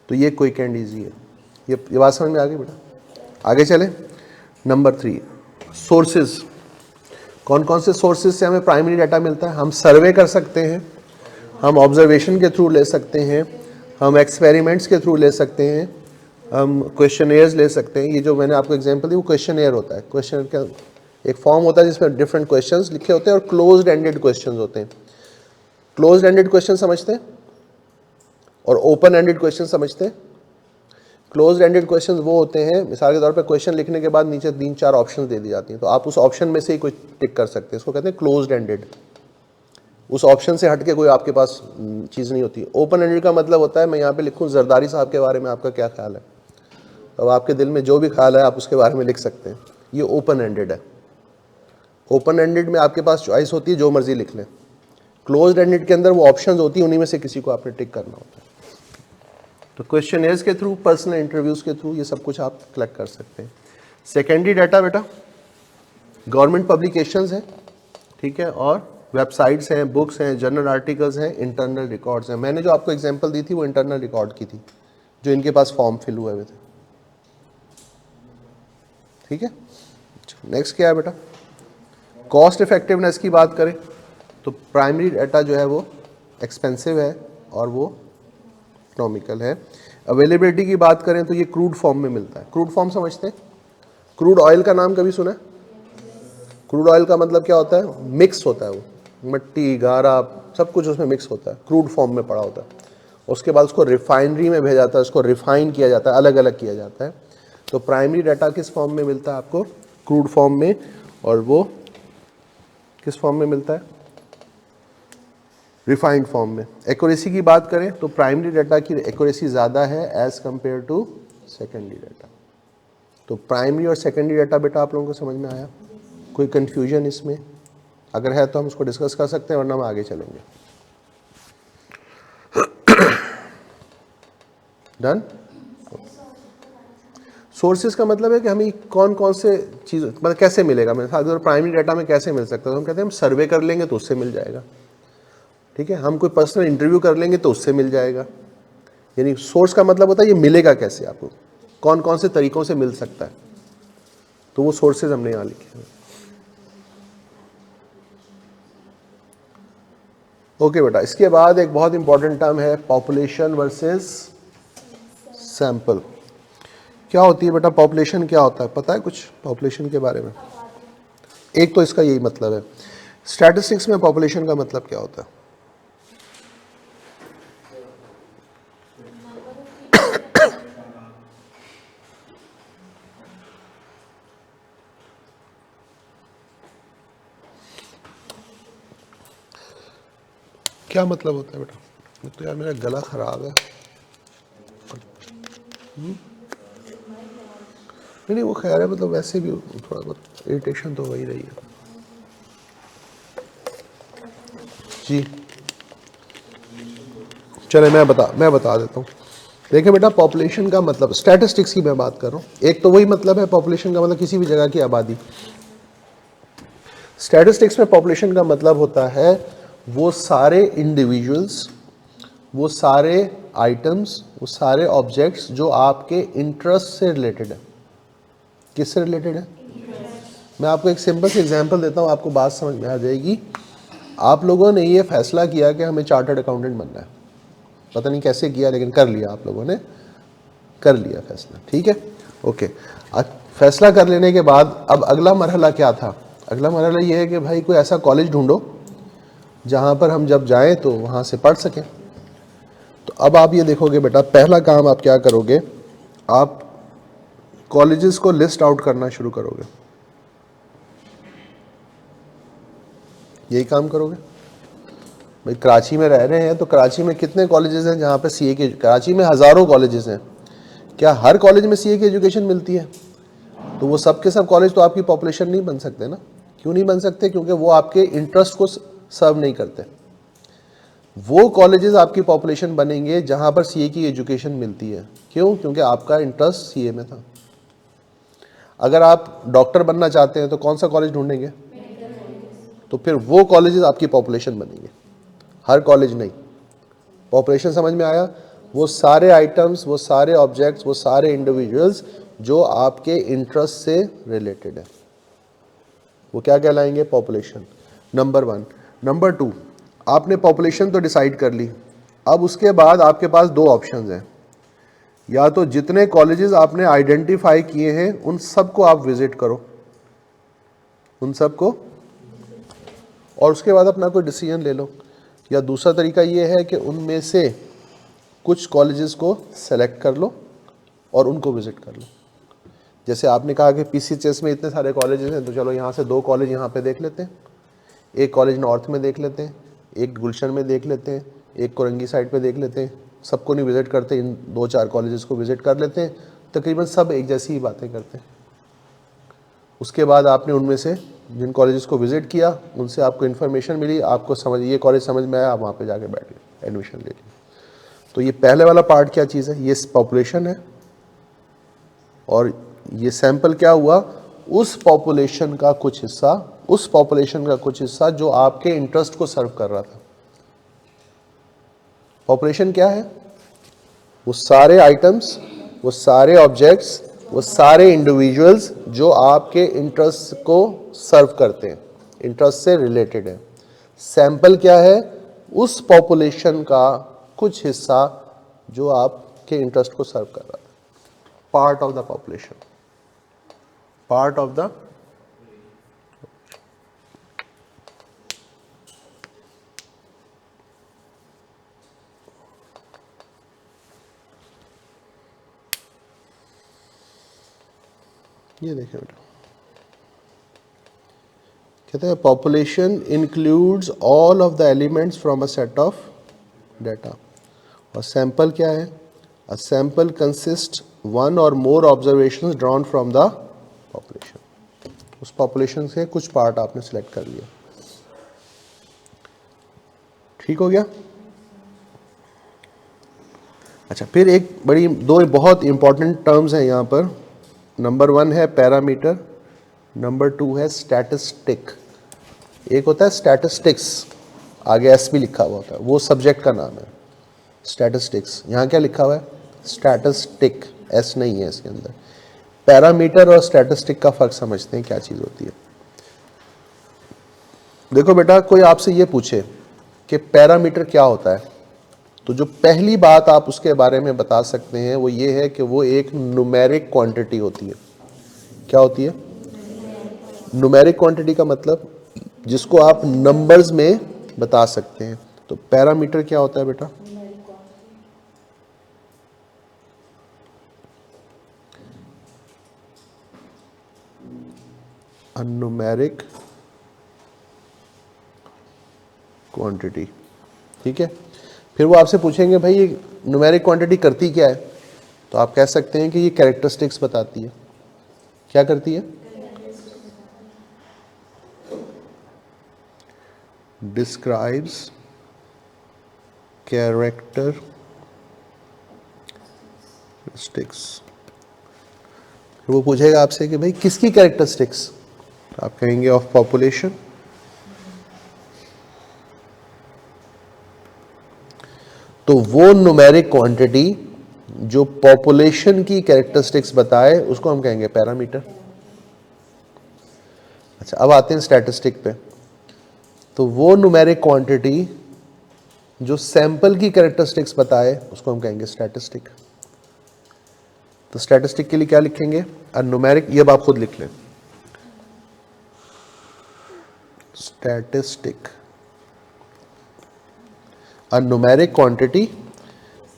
Speaker 1: तो ये क्विक एंड ईजी है। ये बात समझ में आ गई बेटा। आगे चले, नंबर 3, सोर्सेज। कौन कौन से सोर्सेज से हमें प्राइमरी डाटा मिलता है। हम सर्वे कर सकते हैं, हम ऑब्जर्वेशन के थ्रू ले सकते हैं, हम एक्सपेरिमेंट्स के थ्रू ले सकते हैं, हम क्वेश्चनेयर्स ले सकते हैं। ये जो मैंने आपको एग्जांपल दी वो क्वेश्चनेयर होता है। क्वेश्चन का एक फॉर्म होता है जिसमें डिफरेंट क्वेश्चंस लिखे होते हैं और क्लोज्ड एंडेड क्वेश्चंस होते हैं। क्लोज्ड एंडेड क्वेश्चन समझते हैं और ओपन एंडेड क्वेश्चन समझते हैं। क्लोज्ड एंडेड क्वेश्चंस वो होते हैं, मिसाल के तौर पे क्वेश्चन लिखने के बाद नीचे 3-4 ऑप्शन दे दी जाती हैं, तो आप उस ऑप्शन में से ही कोई टिक कर सकते हैं, इसको कहते हैं क्लोज्ड एंडेड। उस ऑप्शन से हट के कोई आपके पास चीज़ नहीं होती। ओपन एंडेड का मतलब होता है मैं यहाँ पे लिखूँ जरदारी साहब के बारे में आपका क्या ख्याल है, अब आपके दिल में जो भी ख्याल है आप उसके बारे में लिख सकते हैं, ये ओपन एंडेड है। ओपन एंडेड में आपके पास चॉइस होती है, जो मर्जी लिख लें। क्लोज्ड एंडेड के अंदर वो ऑप्शंस होती है, उन्हीं में से किसी को आपने टिक करना होता है। तो क्वेश्चनेयर्स के थ्रू, पर्सनल इंटरव्यूज़ के थ्रू ये सब कुछ आप कलेक्ट कर सकते हैं। सेकेंडरी डाटा बेटा गवर्नमेंट पब्लिकेशंस हैं, ठीक है, और वेबसाइट्स हैं, बुक्स हैं, जर्नल आर्टिकल्स हैं, इंटरनल रिकॉर्ड्स हैं। मैंने जो आपको एग्जांपल दी थी वो इंटरनल रिकॉर्ड की थी, जो इनके पास फॉर्म फिल हुए हुए थे, ठीक है। नेक्स्ट क्या है बेटा, कॉस्ट इफेक्टिवनेस की बात करें तो प्राइमरी डाटा जो है वो एक्सपेंसिव है और वो इकोनॉमिकल है। अवेलेबिलिटी की बात करें तो ये क्रूड फॉर्म में मिलता है। क्रूड फॉर्म समझते हैं, क्रूड ऑयल का नाम कभी सुना है। क्रूड ऑयल का मतलब क्या होता है, मिक्स होता है, वो मिट्टी गारा सब कुछ उसमें मिक्स होता है, क्रूड फॉर्म में पड़ा होता है। उसके बाद उसको रिफाइनरी में भेजा जाता है, उसको रिफाइन किया जाता है, अलग अलग किया जाता है। तो प्राइमरी डाटा किस फॉर्म में मिलता है आपको, क्रूड फॉर्म में, और वो किस फॉर्म में मिलता है, रिफाइंड फॉर्म में। एक्यूरेसी की बात करें तो प्राइमरी डाटा की एक्यूरेसी ज़्यादा है as compare to secondary data. तो प्राइमरी और सेकेंडरी डाटा बेटा आप लोगों को समझ में आया, कोई कन्फ्यूजन इसमें अगर है तो हम उसको डिस्कस कर सकते हैं, वरना हम आगे चलेंगे। डन। सोर्सेज का मतलब है कि हमें कौन कौन से चीज़ मतलब कैसे मिलेगा, मेरे साथ अगर प्राइमरी डाटा में कैसे मिल सकता है, तो हम कहते हैं हम सर्वे कर लेंगे तो उससे मिल जाएगा, ठीक है, हम कोई पर्सनल इंटरव्यू कर लेंगे तो उससे मिल जाएगा। यानी सोर्स का मतलब होता है ये मिलेगा कैसे, आपको कौन कौन से तरीकों से मिल सकता है, तो वो सोर्सेज हमने यहाँ लिखे हैं। ओके बेटा, इसके बाद एक बहुत इंपॉर्टेंट टर्म है पॉपुलेशन वर्सेस सैंपल। क्या होती है बेटा पॉपुलेशन, क्या होता है पता है कुछ पॉपुलेशन के बारे में? एक तो इसका यही मतलब है। स्टैटिस्टिक्स में पॉपुलेशन का मतलब क्या होता है? क्या मतलब होता है बेटा? तो यार मेरा गला खराब है। नहीं वो खैर है, मतलब वैसे भी थोड़ा बहुत इरिटेशन तो हो ही रही है जी। चले मैं बता देता हूँ। देखिए बेटा, पॉपुलेशन का मतलब, स्टैटिस्टिक्स की मैं बात कर रहा हूँ, एक तो वही मतलब है पॉपुलेशन का मतलब किसी भी जगह की आबादी। स्टैटिस्टिक्स में पॉपुलेशन का मतलब होता है वो सारे इंडिविजुअल्स, वो सारे आइटम्स, वो सारे ऑब्जेक्ट्स जो आपके इंटरेस्ट से रिलेटेड है। किससे रिलेटेड है? मैं आपको एक सिंपल सी एग्जांपल देता हूँ, आपको बात समझ में आ जाएगी। आप लोगों ने ये फैसला किया कि हमें चार्टर्ड अकाउंटेंट बनना है, पता नहीं कैसे किया लेकिन कर लिया, आप लोगों ने कर लिया फैसला, ठीक है, ओके। फैसला कर लेने के बाद अब अगला मरहला क्या था? अगला मरहला ये है कि भाई कोई ऐसा कॉलेज ढूंढो जहाँ पर हम जब जाएं तो वहाँ से पढ़ सकें। तो अब आप ये देखोगे बेटा, पहला काम आप क्या करोगे, आप कॉलेजेस को लिस्ट आउट करना शुरू करोगे। यही काम करोगे भाई। कराची में रह रहे हैं तो कराची में कितने कॉलेजेस हैं जहाँ पे सीए के, कराची में हज़ारों कॉलेजेस हैं, क्या हर कॉलेज में सीए की एजुकेशन मिलती है? तो वो सब के सब कॉलेज तो आपकी पॉपुलेशन नहीं बन सकते ना। क्यों नहीं बन सकते? क्योंकि वो आपके इंटरेस्ट को सर्व नहीं करते। वो कॉलेजेस आपकी पॉपुलेशन बनेंगे जहाँ पर सीए की एजुकेशन मिलती है। क्यों? क्योंकि आपका इंटरेस्ट सीए में था। अगर आप डॉक्टर बनना चाहते हैं तो कौन सा कॉलेज ढूंढेंगे? तो फिर वो कॉलेजेस आपकी पॉपुलेशन बनेंगे, हर कॉलेज नहीं। पॉपुलेशन समझ में आया? वो सारे आइटम्स, वो सारे ऑब्जेक्ट्स, वो सारे इंडिविजुअल्स जो आपके इंटरेस्ट से रिलेटेड है, वो क्या कहलाएंगे? पॉपुलेशन। नंबर 1। नंबर 2, आपने पॉपुलेशन तो डिसाइड कर ली। अब उसके बाद आपके पास दो ऑप्शंस हैं, या तो जितने कॉलेजेस आपने आइडेंटिफाई किए हैं उन सबको आप विजिट करो, उन सबको, और उसके बाद अपना कोई डिसीजन ले लो। या दूसरा तरीका ये है कि उनमें से कुछ कॉलेजेस को सेलेक्ट कर लो और उनको विजिट कर लो। जैसे आपने कहा कि पीसीएचएस में इतने सारे कॉलेजेस हैं, तो चलो यहाँ से 2 कॉलेज यहाँ पे देख लेते हैं, एक कॉलेज नॉर्थ में देख लेते हैं, एक गुलशन में देख लेते हैं, एक कोरंगी साइड पे देख लेते हैं। सबको नहीं विजिट करते, इन 2-4 कॉलेजेस को विजिट कर लेते हैं। तकरीबन सब एक जैसी ही बातें करते हैं। उसके बाद आपने उनमें से जिन कॉलेजेस को विजिट किया उनसे आपको इन्फॉर्मेशन मिली, आपको समझ, ये कॉलेज समझ में आया, आप वहाँ पे जाके बैठ गए, एडमिशन ले लिया। तो ये पहले वाला पार्ट क्या चीज़ है? ये पॉपुलेशन है। और ये सैंपल क्या हुआ? उस पॉपुलेशन का कुछ हिस्सा, उस पॉपुलेशन का कुछ हिस्सा जो आपके इंटरेस्ट को सर्व कर रहा था। पॉपुलेशन क्या है? वो सारे आइटम्स, वो सारे ऑब्जेक्ट्स, वो सारे इंडिविजुअल्स जो आपके इंटरेस्ट को सर्व करते हैं, इंटरेस्ट से रिलेटेड है। सैंपल क्या है? उस पॉपुलेशन का कुछ हिस्सा जो आपके इंटरेस्ट को सर्व कर रहा है। Part of the population, part of the, ये देखें बेटा, कहते हैं population includes all of the elements from a set of data. और सैंपल क्या है? A sample consist one or more observations drawn from the population. उस पॉपुलेशन से कुछ पार्ट आपने सिलेक्ट कर लिया। ठीक हो गया? अच्छा, फिर एक बड़ी, दो बहुत इंपॉर्टेंट टर्म्स हैं यहाँ पर, नंबर 1 है पैरामीटर, नंबर 2 है स्टैटिस्टिक। एक होता है स्टैटिस्टिक्स, आगे एस भी लिखा हुआ होता है, वो सब्जेक्ट का नाम है स्टैटिस्टिक्स। यहाँ क्या लिखा हुआ है? स्टैटिस्टिक, एस नहीं है इसके अंदर। पैरामीटर और स्टैटिस्टिक का फर्क समझते हैं, क्या चीज़ होती है। देखो बेटा, कोई आपसे ये पूछे कि पैरामीटर क्या होता है, तो जो पहली बात आप उसके बारे में बता सकते हैं वो ये है कि वो एक न्यूमेरिक क्वांटिटी होती है। क्या होती है? न्यूमेरिक क्वांटिटी का मतलब जिसको आप नंबर्स में बता सकते हैं। तो पैरामीटर क्या होता है बेटा? Numeric quantity. ठीक है, फिर वो आपसे पूछेंगे भाई ये न्यूमेरिक क्वांटिटी करती क्या है, तो आप कह सकते हैं कि ये कैरेक्टरिस्टिक्स बताती है। क्या करती है? Describes characteristics. वो पूछेगा आपसे कि भाई किसकी कैरेक्टरिस्टिक्स, तो आप कहेंगे ऑफ पॉपुलेशन। तो वो न्यूमेरिक क्वांटिटी जो पॉपुलेशन की कैरेक्टरिस्टिक्स बताए उसको हम कहेंगे पैरामीटर। अच्छा, अब आते हैं स्टैटिस्टिक पे। तो वो न्यूमेरिक क्वांटिटी जो सैंपल की कैरेक्टरिस्टिक्स बताए उसको हम कहेंगे स्टैटिस्टिक। तो स्टैटिस्टिक के लिए क्या लिखेंगे? न्यूमेरिक, ये अब आप खुद लिख लें। Statistic, a numeric quantity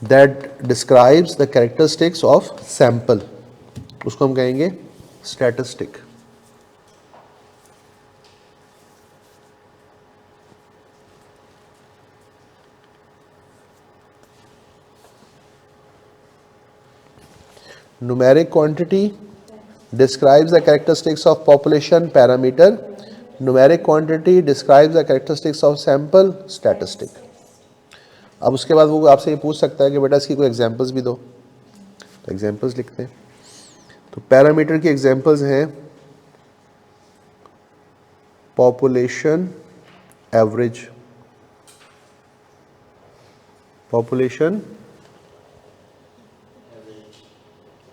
Speaker 1: that describes the characteristics of sample, उसको हम कहेंगे statistic। numeric quantity describes the characteristics of population, parameter। numeric quantity describes the characteristics of sample, statistic। अब उसके बाद वो आपसे ये पूछ सकता है कि बेटा इसकी कोई एग्जांपल्स भी दो, तो एग्जांपल्स लिखते हैं। तो पैरामीटर की एग्जांपल्स हैं पॉपुलेशन एवरेज।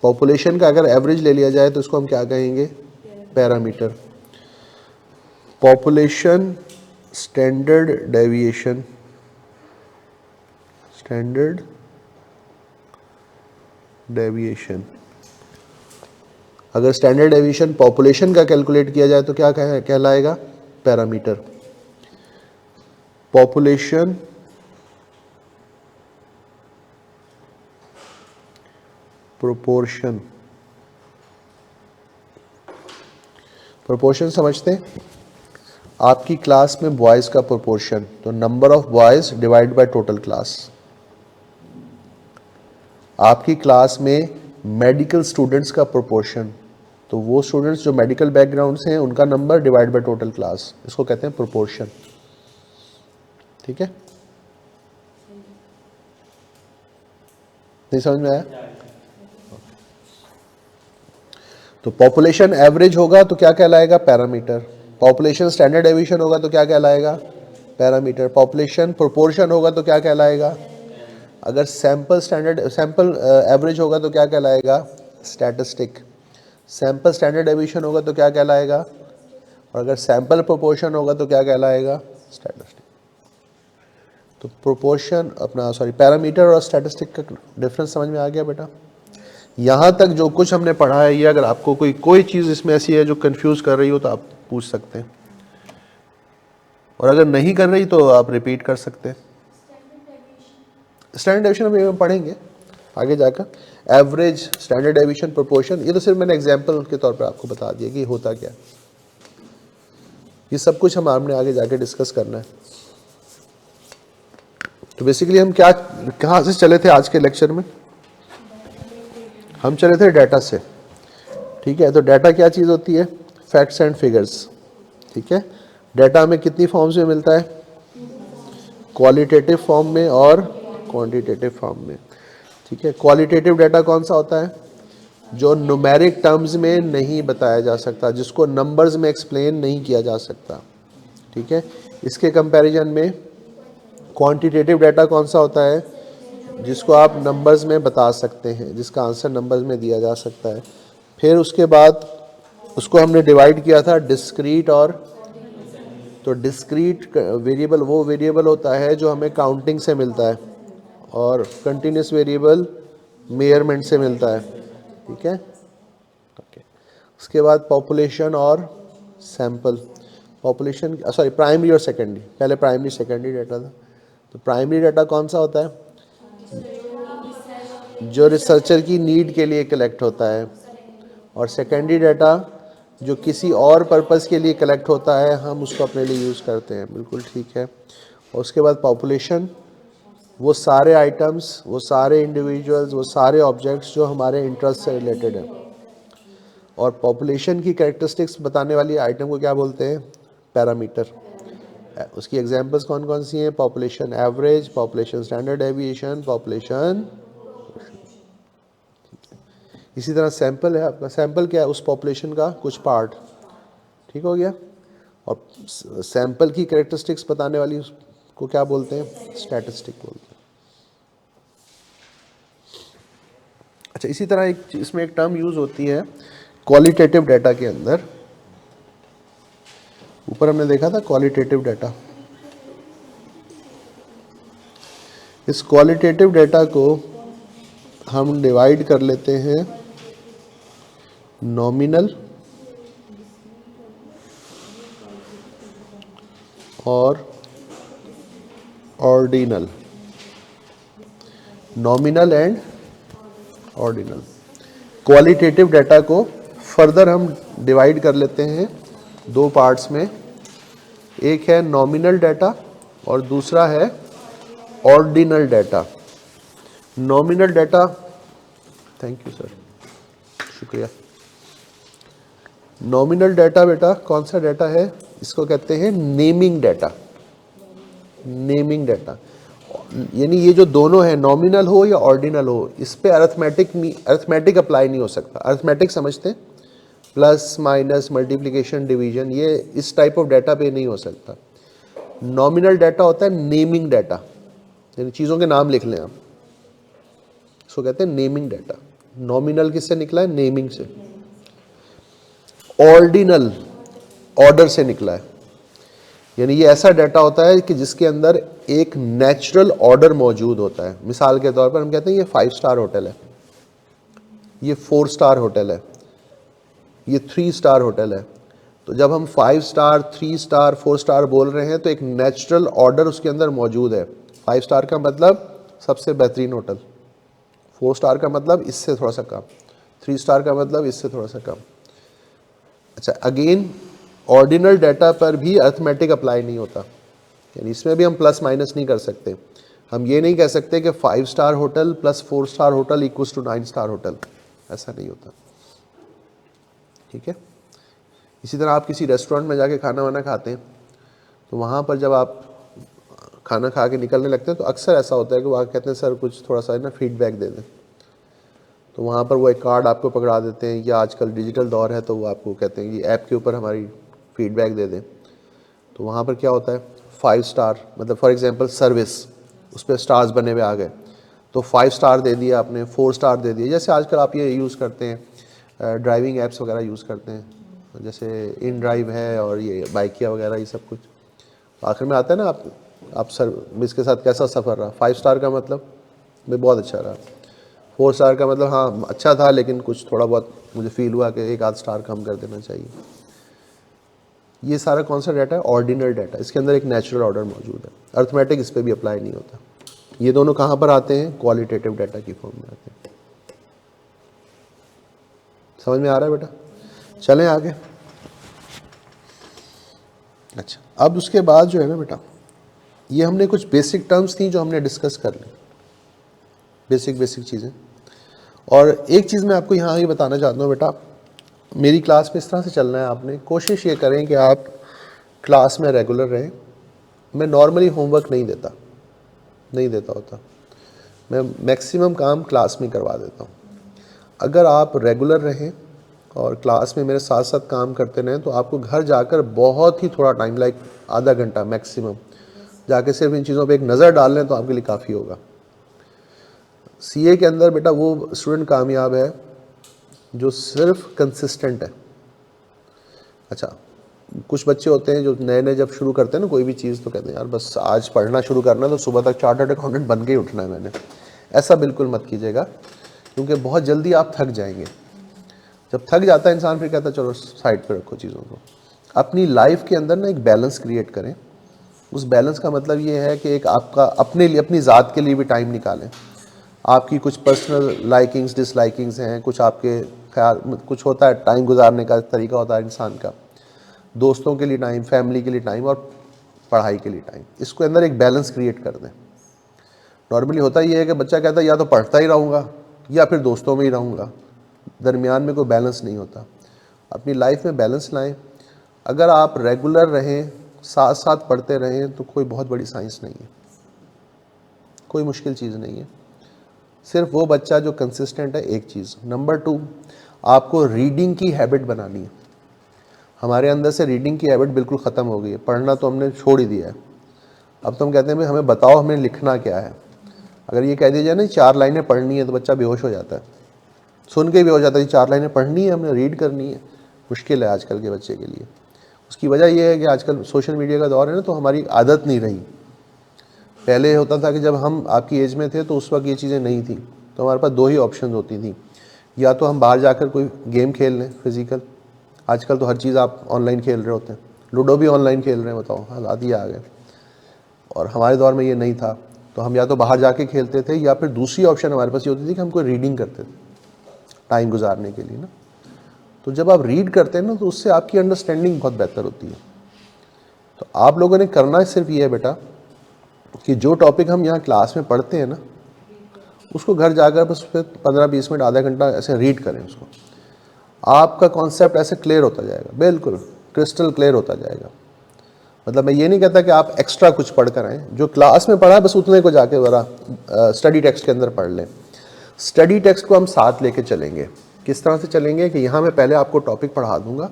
Speaker 1: पॉपुलेशन का अगर एवरेज ले लिया जाए तो इसको हम क्या कहेंगे? Parameter. Population standard deviation, standard deviation, अगर स्टैंडर्ड डेविएशन पॉपुलेशन का कैलकुलेट किया जाए तो क्या कहलाएगा? पैरामीटर। पॉपुलेशन प्रोपोर्शन, प्रोपोर्शन समझते हैं? आपकी क्लास में बॉयज़ का प्रोपोर्शन, तो number of boys divide by total class. आपकी क्लास में मेडिकल स्टूडेंट्स का प्रोपोर्शन, तो वो स्टूडेंट्स जो मेडिकल बैकग्राउंड से हैं उनका number divide by total class, इसको कहते हैं प्रोपोर्शन। ठीक है, नहीं समझ में आया? तो पॉपुलेशन एवरेज होगा तो क्या कहलाएगा? पैरामीटर। पॉपुलेशन स्टैंडर्ड डेविएशन होगा तो क्या कहलाएगा? पैरामीटर। पॉपुलेशन प्रोपोर्शन होगा तो क्या कहलाएगा? अगर सैंपल एवरेज होगा तो क्या कहलाएगा? स्टैटिस्टिक। सैंपल स्टैंडर्ड डेविएशन होगा तो क्या कहलाएगा? और अगर सैंपल प्रोपोर्शन होगा तो क्या कहलाएगा? स्टैटिस्टिक। तो प्रोपोर्शन पैरामीटर और स्टैटिस्टिक का डिफरेंस समझ में आ गया बेटा? यहाँ तक जो कुछ हमने पढ़ा है, ये अगर आपको कोई चीज़ इसमें ऐसी है जो कंफ्यूज कर रही हो तो आप पूछ सकते हैं, और अगर नहीं कर रही तो आप रिपीट कर सकते हैं। स्टैंडर्ड डेविएशन अभी हम पढ़ेंगे आगे जाकर। एवरेज, स्टैंडर्ड डेविएशन, प्रोपोर्शन, ये तो सिर्फ मैंने एग्जांपल के तौर पे आपको बता दिया कि होता क्या है। ये सब कुछ हमने आगे जाके डिस्कस करना है। तो बेसिकली हम कहाँ से चले थे आज के लेक्चर में? हम चले थे डाटा से। ठीक है, तो डाटा क्या चीज़ होती है? Facts and figures. ठीक है, डाटा हमें कितनी फॉर्म्स में मिलता है? क्वालिटेटिव फॉर्म में और क्वांटिटेटिव फॉर्म में। ठीक है, क्वालिटेटिव डाटा कौन सा होता है? जो न्यूमेरिक टर्म्स में नहीं बताया जा सकता, जिसको नंबर्स में एक्सप्लेन नहीं किया जा सकता, ठीक है। इसके कंपैरिजन में क्वांटिटेटिव डाटा कौन सा होता है, जिसको आप नंबर्स में बता सकते हैं, जिसका आंसर नंबर्स में दिया जा सकता है। फिर उसके बाद उसको हमने डिवाइड किया था डिस्क्रीट और, तो डिस्क्रीट वेरिएबल वो वेरिएबल होता है जो हमें काउंटिंग से मिलता है, और कंटिन्यूस वेरिएबल मेजरमेंट से मिलता है, ठीक है। ओके, उसके बाद पॉपुलेशन और सैंपल, पॉपुलेशन सॉरी प्राइमरी और सेकेंडरी, पहले प्राइमरी सेकेंडरी डाटा था। तो प्राइमरी डाटा कौन सा होता है, जो रिसर्चर की नीड के लिए कलेक्ट होता है, और सेकेंडरी डाटा जो किसी और पर्पस के लिए कलेक्ट होता है, हम उसको अपने लिए यूज़ करते हैं, बिल्कुल ठीक है। और उसके बाद पॉपुलेशन, वो सारे आइटम्स, वो सारे इंडिविजुअल्स, वो सारे ऑब्जेक्ट्स जो हमारे इंटरेस्ट से रिलेटेड हैं। और पॉपुलेशन की कैरेक्टरिस्टिक्स बताने वाली आइटम को क्या बोलते हैं, पैरामीटर। उसकी एग्जांपल्स कौन कौन सी हैं, population average, population standard deviation, population. इसी तरह सैंपल है आपका, सैंपल क्या है, उस पॉपुलेशन का कुछ पार्ट, ठीक हो गया। और सैंपल की कैरेक्टरिस्टिक्स बताने वाली उसको क्या बोलते हैं, स्टैटिस्टिक बोलते हैं। अच्छा, इसी तरह एक इसमें एक टर्म यूज़ होती है क्वालिटेटिव डाटा के अंदर, ऊपर हमने देखा था क्वालिटेटिव डाटा। इस क्वालिटेटिव डाटा को हम डिवाइड कर लेते हैं नॉमिनल और ordinal, nominal and ordinal. Qualitative data को फर्दर हम डिवाइड कर लेते हैं दो पार्ट्स में, एक है नॉमिनल डाटा और दूसरा है ordinal data. Nominal data, thank you sir, शुक्रिया। नॉमिनल डाटा बेटा कौन सा डाटा है, इसको कहते हैं नेमिंग डाटा। नेमिंग डाटा यानी ये जो दोनों है, नॉमिनल हो या ऑर्डिनल हो, इस पे अर्थमेटिक अप्लाई नहीं हो सकता। अर्थमेटिक समझते हैं, प्लस माइनस मल्टीप्लिकेशन डिवीजन, ये इस टाइप ऑफ डाटा पे नहीं हो सकता। नॉमिनल डाटा होता है नेमिंग डाटा, यानी चीज़ों के नाम लिख लें आप, इसको कहते हैं नेमिंग डाटा। नॉमिनल किससे निकला है, नेमिंग से। ऑर्डिनल ऑर्डर से निकला है, यानी ये ऐसा डाटा होता है कि जिसके अंदर एक नेचुरल ऑर्डर मौजूद होता है। मिसाल के तौर पर हम कहते हैं ये 5 स्टार होटल है, ये 4 स्टार होटल है, ये 3 स्टार होटल है। तो जब हम 5 स्टार, 3 स्टार, 4 स्टार बोल रहे हैं तो एक नेचुरल ऑर्डर उसके अंदर मौजूद है। 5 स्टार का मतलब सबसे बेहतरीन होटल, 4 स्टार का मतलब इससे थोड़ा सा कम, 3 स्टार का मतलब इससे थोड़ा सा कम। अच्छा, अगेन ऑर्डिनल डाटा पर भी अर्थमेटिक अप्लाई नहीं होता, यानी इसमें भी हम प्लस माइनस नहीं कर सकते। हम ये नहीं कह सकते कि 5 star hotel plus 4 star hotel equals to 9 star hotel, ऐसा नहीं होता, ठीक है। इसी तरह आप किसी रेस्टोरेंट में जाके खाना वाना खाते हैं, तो वहाँ पर जब आप खाना खा के निकलने लगते हैं तो अक्सर ऐसा होता है कि वहाँ कहते हैं सर कुछ थोड़ा सा ना फीडबैक दे दें, तो वहाँ पर वो एक कार्ड आपको पकड़ा देते हैं, या आजकल डिजिटल दौर है तो वो आपको कहते हैं कि ऐप के ऊपर हमारी फीडबैक दे दें। तो वहाँ पर क्या होता है, 5 स्टार मतलब फॉर एग्जांपल सर्विस, उस पर स्टार्स बने हुए आ गए, तो 5 स्टार दे दिया आपने, 4 स्टार दे दिए। जैसे आजकल आप ये यूज़ करते हैं, ड्राइविंग एप्स वगैरह यूज़ करते हैं, जैसे इन ड्राइव है और ये बाइकिया वगैरह, ये सब कुछ आखिर में आता है ना, आप सर्विस के साथ कैसा सफ़र रहा। 5 स्टार का मतलब मैं बहुत अच्छा रहा, 4 स्टार का मतलब हाँ अच्छा था लेकिन कुछ थोड़ा बहुत मुझे फील हुआ कि एक आध स्टार कम कर देना चाहिए। ये सारा कौन सा डाटा है, ऑर्डिनल डाटा, इसके अंदर एक नेचुरल ऑर्डर मौजूद है, अर्थमेटिक इस पर भी अप्लाई नहीं होता। ये दोनों कहाँ पर आते हैं, क्वालिटेटिव डाटा की फॉर्म में आते हैं। समझ में आ रहा है बेटा, चलें आगे। अच्छा, अब उसके बाद जो है ना बेटा, ये हमने कुछ बेसिक टर्म्स थी जो हमने डिस्कस कर ली, बेसिक चीज़ें। और एक चीज़ मैं आपको यहाँ ये बताना चाहता हूँ बेटा, मेरी क्लास में इस तरह से चलना है, आपने कोशिश ये करें कि आप क्लास में रेगुलर रहें। मैं नॉर्मली होमवर्क नहीं देता होता, मैं मैक्सिमम काम क्लास में करवा देता हूँ। अगर आप रेगुलर रहें और क्लास में मेरे साथ साथ काम करते रहें तो आपको घर जाकर बहुत ही थोड़ा टाइम, लाइक आधा घंटा मैक्सिमम, जाके सिर्फ इन चीज़ों पे एक नज़र डाल लें तो आपके लिए काफ़ी होगा। सीए के अंदर बेटा वो स्टूडेंट कामयाब है जो सिर्फ कंसिस्टेंट है। अच्छा, कुछ बच्चे होते हैं जो नए नए जब शुरू करते हैं ना कोई भी चीज़, तो कहते हैं यार बस आज पढ़ना शुरू करना है तो सुबह तक चार्टर्ड अकाउंटेंट बन के ही उठना है मैंने। ऐसा बिल्कुल मत कीजिएगा, क्योंकि बहुत जल्दी आप थक जाएंगे। जब थक जाता है इंसान फिर कहता है चलो साइड पे रखो चीज़ों को। अपनी लाइफ के अंदर ना एक बैलेंस क्रिएट करें। उस बैलेंस का मतलब ये है कि एक आपका अपने लिए, अपनी ज़ात के लिए भी टाइम निकालें। आपकी कुछ पर्सनल लाइकिंग्स डिसलाइकिंग्स हैं, कुछ आपके ख्याल, कुछ होता है टाइम गुजारने का तरीका होता है इंसान का, दोस्तों के लिए टाइम, फैमिली के लिए टाइम और पढ़ाई के लिए टाइम। इसको अंदर एक बैलेंस क्रिएट कर दें। नॉर्मली होता ये है कि बच्चा कहता है या तो पढ़ता ही रहूँगा या फिर दोस्तों में ही रहूँगा, दरमियान में कोई बैलेंस नहीं होता। अपनी लाइफ में बैलेंस लाएं। अगर आप रेगुलर रहें, साथ साथ पढ़ते रहें तो कोई बहुत बड़ी साइंस नहीं है, कोई मुश्किल चीज़ नहीं है। सिर्फ वो बच्चा जो कंसिस्टेंट है, एक चीज़। नंबर 2, आपको रीडिंग की हैबिट बनानी है। हमारे अंदर से रीडिंग की हैबिट बिल्कुल ख़त्म हो गई है। पढ़ना तो हमने छोड़ ही दिया है। अब तो हम कहते हैं भाई हमें बताओ हमें लिखना क्या है। अगर ये कह दिया जाए ना 4 लाइनें पढ़नी है तो बच्चा बेहोश हो जाता है, सुन के भी हो जाता है। 4 लाइनें पढ़नी है, हमने रीड करनी है, मुश्किल है आजकल के बच्चे के लिए। उसकी वजह यह है कि आजकल सोशल मीडिया का दौर है ना, तो हमारी आदत नहीं रही। पहले होता था कि जब हम आपकी एज में थे तो उस वक्त ये चीज़ें नहीं थी, तो हमारे पास 2 ही ऑप्शन होती थी, या तो हम बाहर जाकर कोई गेम खेल लें फिज़िकल। आजकल तो हर चीज़ आप ऑनलाइन खेल रहे होते हैं, लूडो भी ऑनलाइन खेल रहे हैं, बताओ हालात ही आ गए। और हमारे दौर में ये नहीं था, तो हम या तो बाहर जाके खेलते थे या फिर दूसरी ऑप्शन हमारे पास ये होती थी कि हम कोई रीडिंग करते थे टाइम गुजारने के लिए ना। तो जब आप रीड करते हैं ना तो उससे आपकी अंडरस्टैंडिंग बहुत बेहतर होती है। तो आप लोगों ने करना सिर्फ ये है बेटा कि जो टॉपिक हम यहाँ क्लास में पढ़ते हैं ना, उसको घर जाकर बस 15-20 मिनट, आधा घंटा ऐसे रीड करें उसको। आपका कॉन्सेप्ट ऐसे क्लियर होता जाएगा, बिल्कुल क्रिस्टल क्लियर होता जाएगा। मतलब मैं ये नहीं कहता कि आप एक्स्ट्रा कुछ पढ़ कर आएँ, जो क्लास में पढ़ा बस उतने को जाके ज़रा स्टडी टेक्स्ट के अंदर पढ़ लें। स्टडी टेक्स्ट को हम साथ लेके चलेंगे। किस तरह से चलेंगे कि यहाँ मैं पहले आपको टॉपिक पढ़ा दूंगा,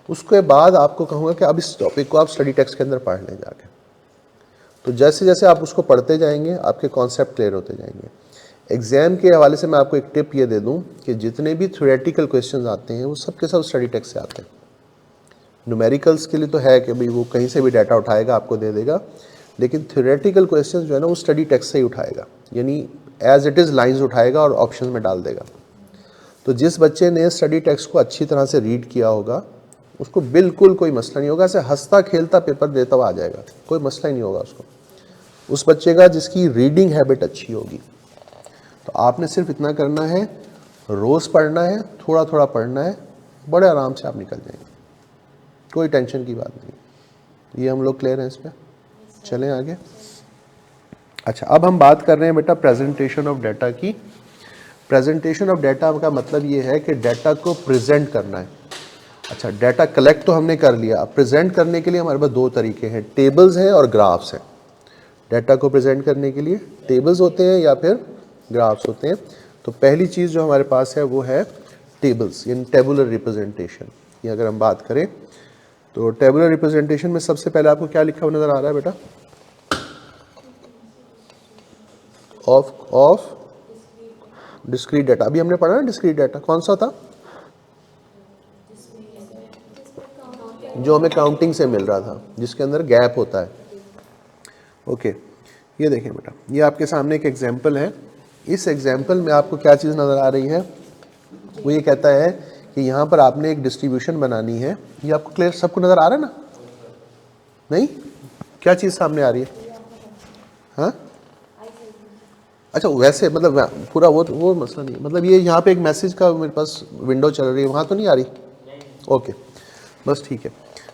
Speaker 1: उसके बाद आपको कहूँगा कि अब इस टॉपिक को आप स्टडी टेक्स्ट के अंदर पढ़ लें जाके। तो जैसे जैसे आप उसको पढ़ते जाएंगे आपके कॉन्सेप्ट क्लियर होते जाएंगे। एग्ज़ाम के हवाले से मैं आपको एक टिप ये दे दूं कि जितने भी थ्योरेटिकल क्वेश्चंस आते हैं वो सब के सब स्टडी टेक्स्ट से आते हैं। न्यूमेरिकल्स के लिए तो है कि भाई वो कहीं से भी डाटा उठाएगा आपको दे देगा, लेकिन थ्योरेटिकल क्वेश्चंस जो है ना वो स्टडी टेक्स्ट से ही उठाएगा, यानी एज इट इज़ लाइन्स उठाएगा और ऑप्शन में डाल देगा। तो जिस बच्चे ने स्टडी टेक्स्ट को अच्छी तरह से रीड किया होगा उसको बिल्कुल कोई मसला नहीं होगा, ऐसे हंसता खेलता पेपर देता हुआ आ जाएगा, कोई मसला ही नहीं होगा उसको। उस बच्चे का जिसकी रीडिंग हैबिट अच्छी होगी। तो आपने सिर्फ इतना करना है, रोज़ पढ़ना है, थोड़ा थोड़ा पढ़ना है, बड़े आराम से आप निकल जाएंगे, कोई टेंशन की बात नहीं। ये हम लोग क्लियर हैं इस पर? चलें आगे। अच्छा, अब हम बात कर रहे हैं बेटा प्रेजेंटेशन ऑफ डाटा की। प्रेजेंटेशन ऑफ डाटा का मतलब ये है कि डाटा को प्रेजेंट करना है। अच्छा, डाटा कलेक्ट तो हमने कर लिया, अब प्रेजेंट करने के लिए हमारे पास 2 तरीके हैं, टेबल्स हैं और ग्राफ्स हैं। डाटा को प्रेजेंट करने के लिए टेबल्स होते हैं या फिर ग्राफ्स होते हैं। तो पहली चीज़ जो हमारे पास है वो है टेबल्स, यानी टेबुलर रिप्रेजेंटेशन। ये अगर हम बात करें तो टेबुलर रिप्रेजेंटेशन में सबसे पहले आपको क्या लिखा हुआ नज़र आ रहा है बेटा? Of discrete data. अभी हमने पढ़ा ना डिस्क्रीट डाटा, कौन सा था? जो हमें काउंटिंग से मिल रहा था, जिसके अंदर गैप होता है। ओके, ये देखें बेटा, ये आपके सामने एक एग्जाम्पल है। इस एग्जाम्पल में आपको क्या चीज़ नज़र आ रही है? वो ये कहता है कि यहाँ पर आपने एक डिस्ट्रीब्यूशन बनानी है। ये आपको क्लियर सबको नज़र आ रहा है ना? नहीं, क्या चीज़ सामने आ रही है? हाँ, अच्छा, वैसे मतलब पूरा वो मसला नहीं, मतलब ये यहाँ पे एक मैसेज का मेरे पास विंडो चल रही है, वहाँ तो नहीं आ रही? ओके, बस ठीक है।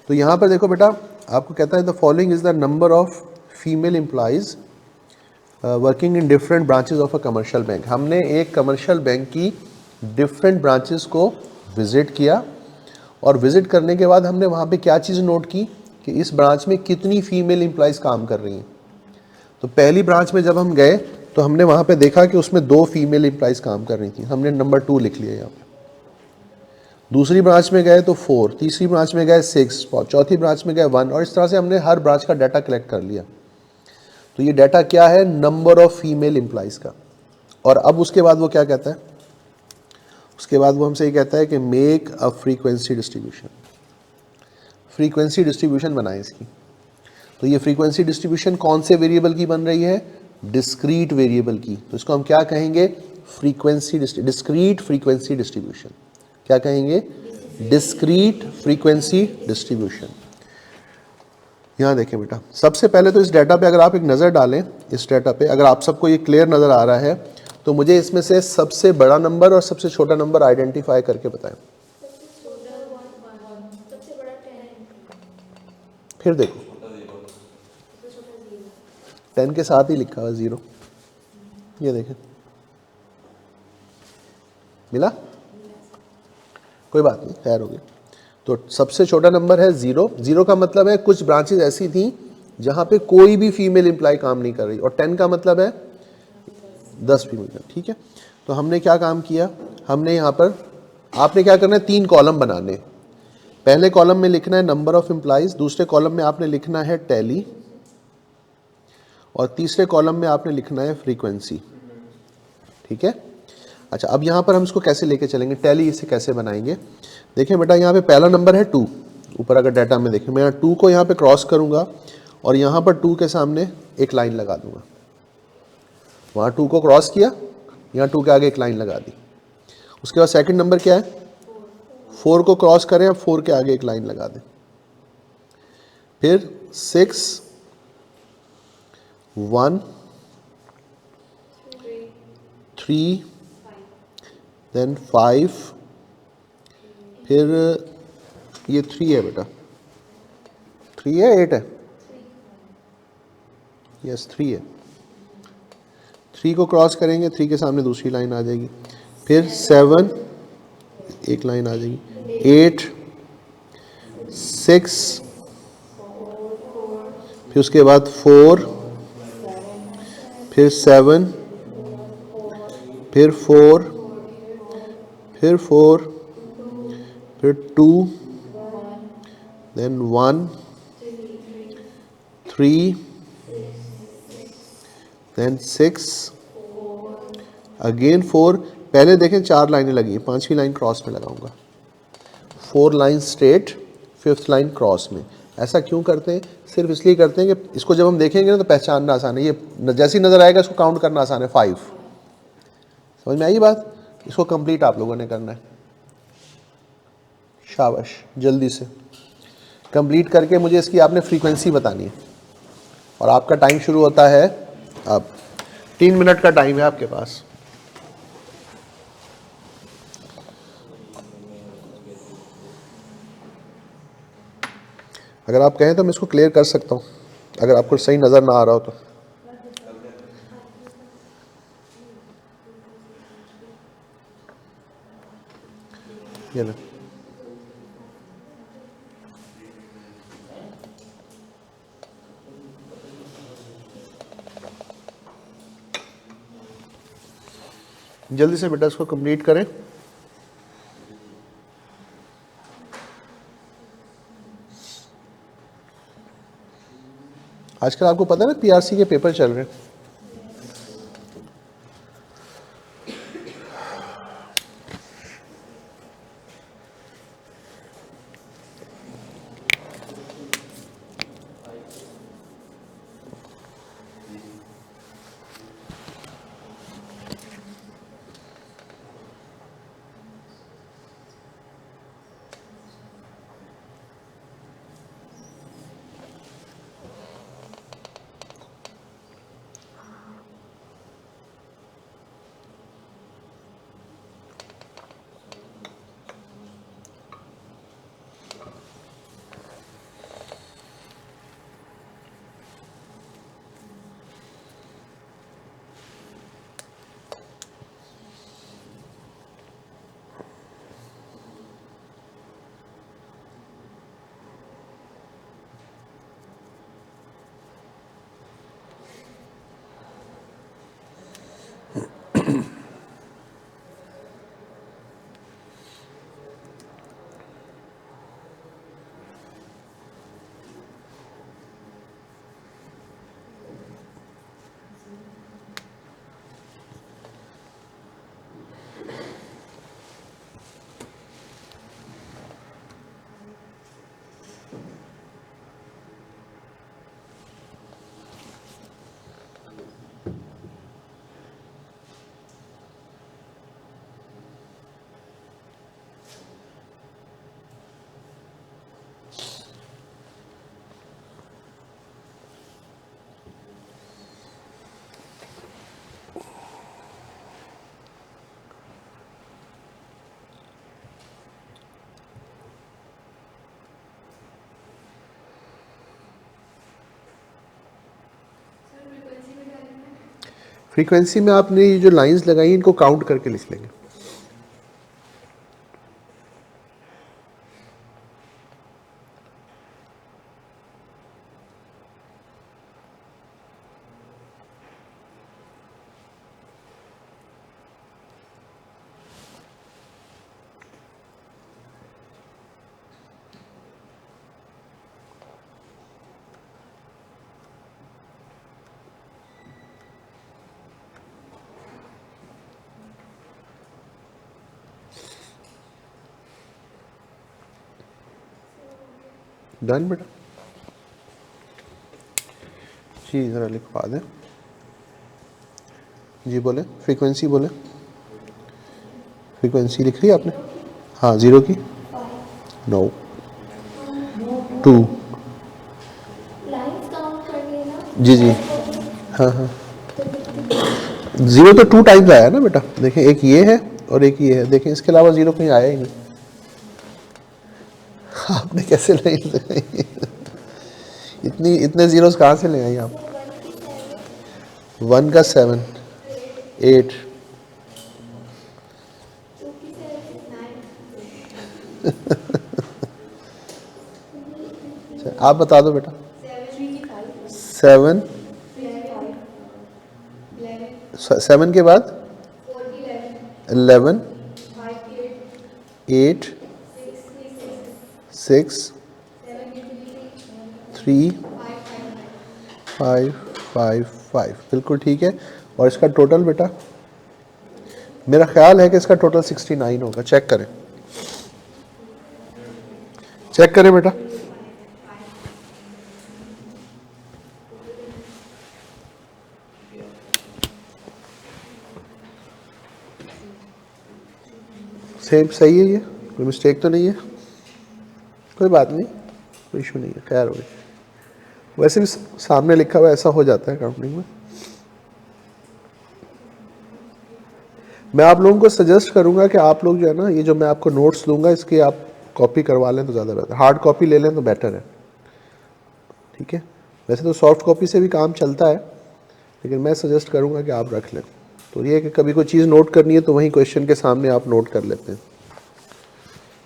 Speaker 1: तो यहाँ पर देखो बेटा, आपको कहता है the following is the number of female employees working in different branches of a commercial bank. हमने एक कमर्शियल बैंक की डिफरेंट ब्रांचेस को विज़िट किया, और विज़िट करने के बाद हमने वहाँ पे क्या चीज़ नोट की कि इस ब्रांच में कितनी फ़ीमेल एम्प्लॉइज़ काम कर रही हैं। तो पहली ब्रांच में जब हम गए तो हमने वहाँ पे देखा कि उसमें 2 फीमेल एम्प्लॉइज काम कर रही थी, हमने नंबर 2 लिख लिया यहाँ पे। दूसरी ब्रांच में गए तो 4, तीसरी ब्रांच में गए 6, चौथी ब्रांच में गए 1, और इस तरह से हमने हर ब्रांच का डाटा कलेक्ट कर लिया। तो ये डाटा क्या है? नंबर ऑफ फीमेल एम्प्लॉइज का। और अब उसके बाद वो क्या कहता है? उसके बाद वो हमसे ये कहता है कि make a frequency distribution, frequency distribution बनाएं इसकी। तो ये फ्रीक्वेंसी डिस्ट्रीब्यूशन कौन से वेरिएबल की बन रही है? डिस्क्रीट वेरिएबल की। तो इसको हम क्या कहेंगे? Frequency discrete frequency distribution. क्या कहेंगे? Discrete frequency distribution. यहाँ देखें बेटा, सबसे पहले तो इस डाटा पे अगर आप एक नज़र डालें, इस डाटा पे अगर आप सबको ये क्लियर नज़र आ रहा है तो मुझे इसमें से सबसे बड़ा नंबर और सबसे छोटा नंबर आइडेंटिफाई करके बताएं। फिर देखो 10 के साथ ही लिखा हुआ 0, ये देखें, मिला? कोई बात नहीं, खैर हो गया। तो सबसे छोटा नंबर है 0। 0 का मतलब है कुछ ब्रांचेस ऐसी थी जहां पे कोई भी फीमेल एम्प्लॉय काम नहीं कर रही, और 10 का मतलब है 10 फीमेल। ठीक है, तो हमने क्या काम किया? हमने यहाँ पर, आपने क्या करना है, 3 कॉलम बनाने। पहले कॉलम में लिखना है नंबर ऑफ एम्प्लॉइज, दूसरे कॉलम में आपने लिखना है टैली, और तीसरे कॉलम में आपने लिखना है फ्रीक्वेंसी। ठीक है, अच्छा अब यहाँ पर हम इसको कैसे लेके चलेंगे, टैली इसे कैसे बनाएंगे? देखिए बेटा, यहाँ पे पहला नंबर है 2, ऊपर अगर डाटा में देखें, मैं यहाँ 2 को यहाँ पे क्रॉस करूँगा और यहाँ पर 2 के सामने एक लाइन लगा दूंगा। वहाँ 2 को क्रॉस किया, यहाँ 2 के आगे एक लाइन लगा दी। उसके बाद सेकंड नंबर क्या है? 4 को क्रॉस करें, अब 4 के आगे एक लाइन लगा दें। फिर 6, 1, 3, देन 5, फिर ये 3 है बेटा, 3 है 8 है, यस 3 है। 3 को क्रॉस करेंगे, 3 के सामने दूसरी लाइन आ जाएगी। फिर 7, एक लाइन आ जाएगी। 8, 6, फिर उसके बाद 4, फिर 7, फिर 4, फिर 4, फिर 2, देन 1, 3, देन 6, अगेन 4। पहले देखें 4 लाइनें लगी, 5वीं लाइन क्रॉस में लगाऊंगा। 4 line straight, 5th line cross में। ऐसा क्यों करते हैं? सिर्फ इसलिए करते हैं कि इसको जब हम देखेंगे ना तो पहचानना आसान है। ये जैसी नज़र आएगा इसको काउंट करना आसान है। 5, समझ में आई बात? इसको कंप्लीट आप लोगों ने करना है। शाबाश, जल्दी से कंप्लीट करके मुझे इसकी आपने फ्रीक्वेंसी बतानी है। और आपका टाइम शुरू होता है अब, 3 मिनट का टाइम है आपके पास। अगर आप कहें तो मैं इसको क्लियर कर सकता हूँ, अगर आपको सही नज़र ना आ रहा हो तो। ये ना, जल्दी से बेटा इसको कंप्लीट करें। आजकल आपको पता है ना पीआरसी के पेपर चल रहे हैं। फ्रीक्वेंसी में आपने ये जो लाइंस लगाई इनको काउंट करके लिख लेंगे। डन बेटा जी, ज़रा लिखवा दें जी। बोले फ्रीक्वेंसी, बोले फ्रीक्वेंसी लिख ली आपने? हाँ, 0 की 9 2 जी जी, हाँ हाँ। 0 तो 2 टाइम्स आया ना बेटा, देखें एक ये है और एक ये है, देखें इसके अलावा 0 कहीं आया ही नहीं। आपने कैसे नहीं इतने जीरोस कहाँ से ले आई आप? 1 का 7 8 आप बता दो बेटा। 7 7 के बाद 11 8 6 3 5 5 5 बिल्कुल ठीक है। और इसका टोटल बेटा, मेरा ख्याल है कि इसका टोटल 69 होगा। चेक करें, चेक करें बेटा। सेम सही है, ये कोई मिस्टेक तो नहीं है? कोई बात नहीं, कोई इशू नहीं है, खैर हो गई। वैसे भी सामने लिखा हुआ ऐसा हो जाता है काउंटिंग में। मैं आप लोगों को सजेस्ट करूंगा कि आप लोग जो है ना, ये जो मैं आपको नोट्स दूंगा इसकी आप कॉपी करवा लें तो ज़्यादा बेहतर, हार्ड कॉपी ले लें तो बेटर है, ठीक है? वैसे तो सॉफ्ट कॉपी से भी काम चलता है, लेकिन मैं सजेस्ट करूंगा कि आप रख लें। तो ये कि कभी कोई चीज़ नोट करनी है तो वहीं क्वेश्चन के सामने आप नोट कर लेते हैं,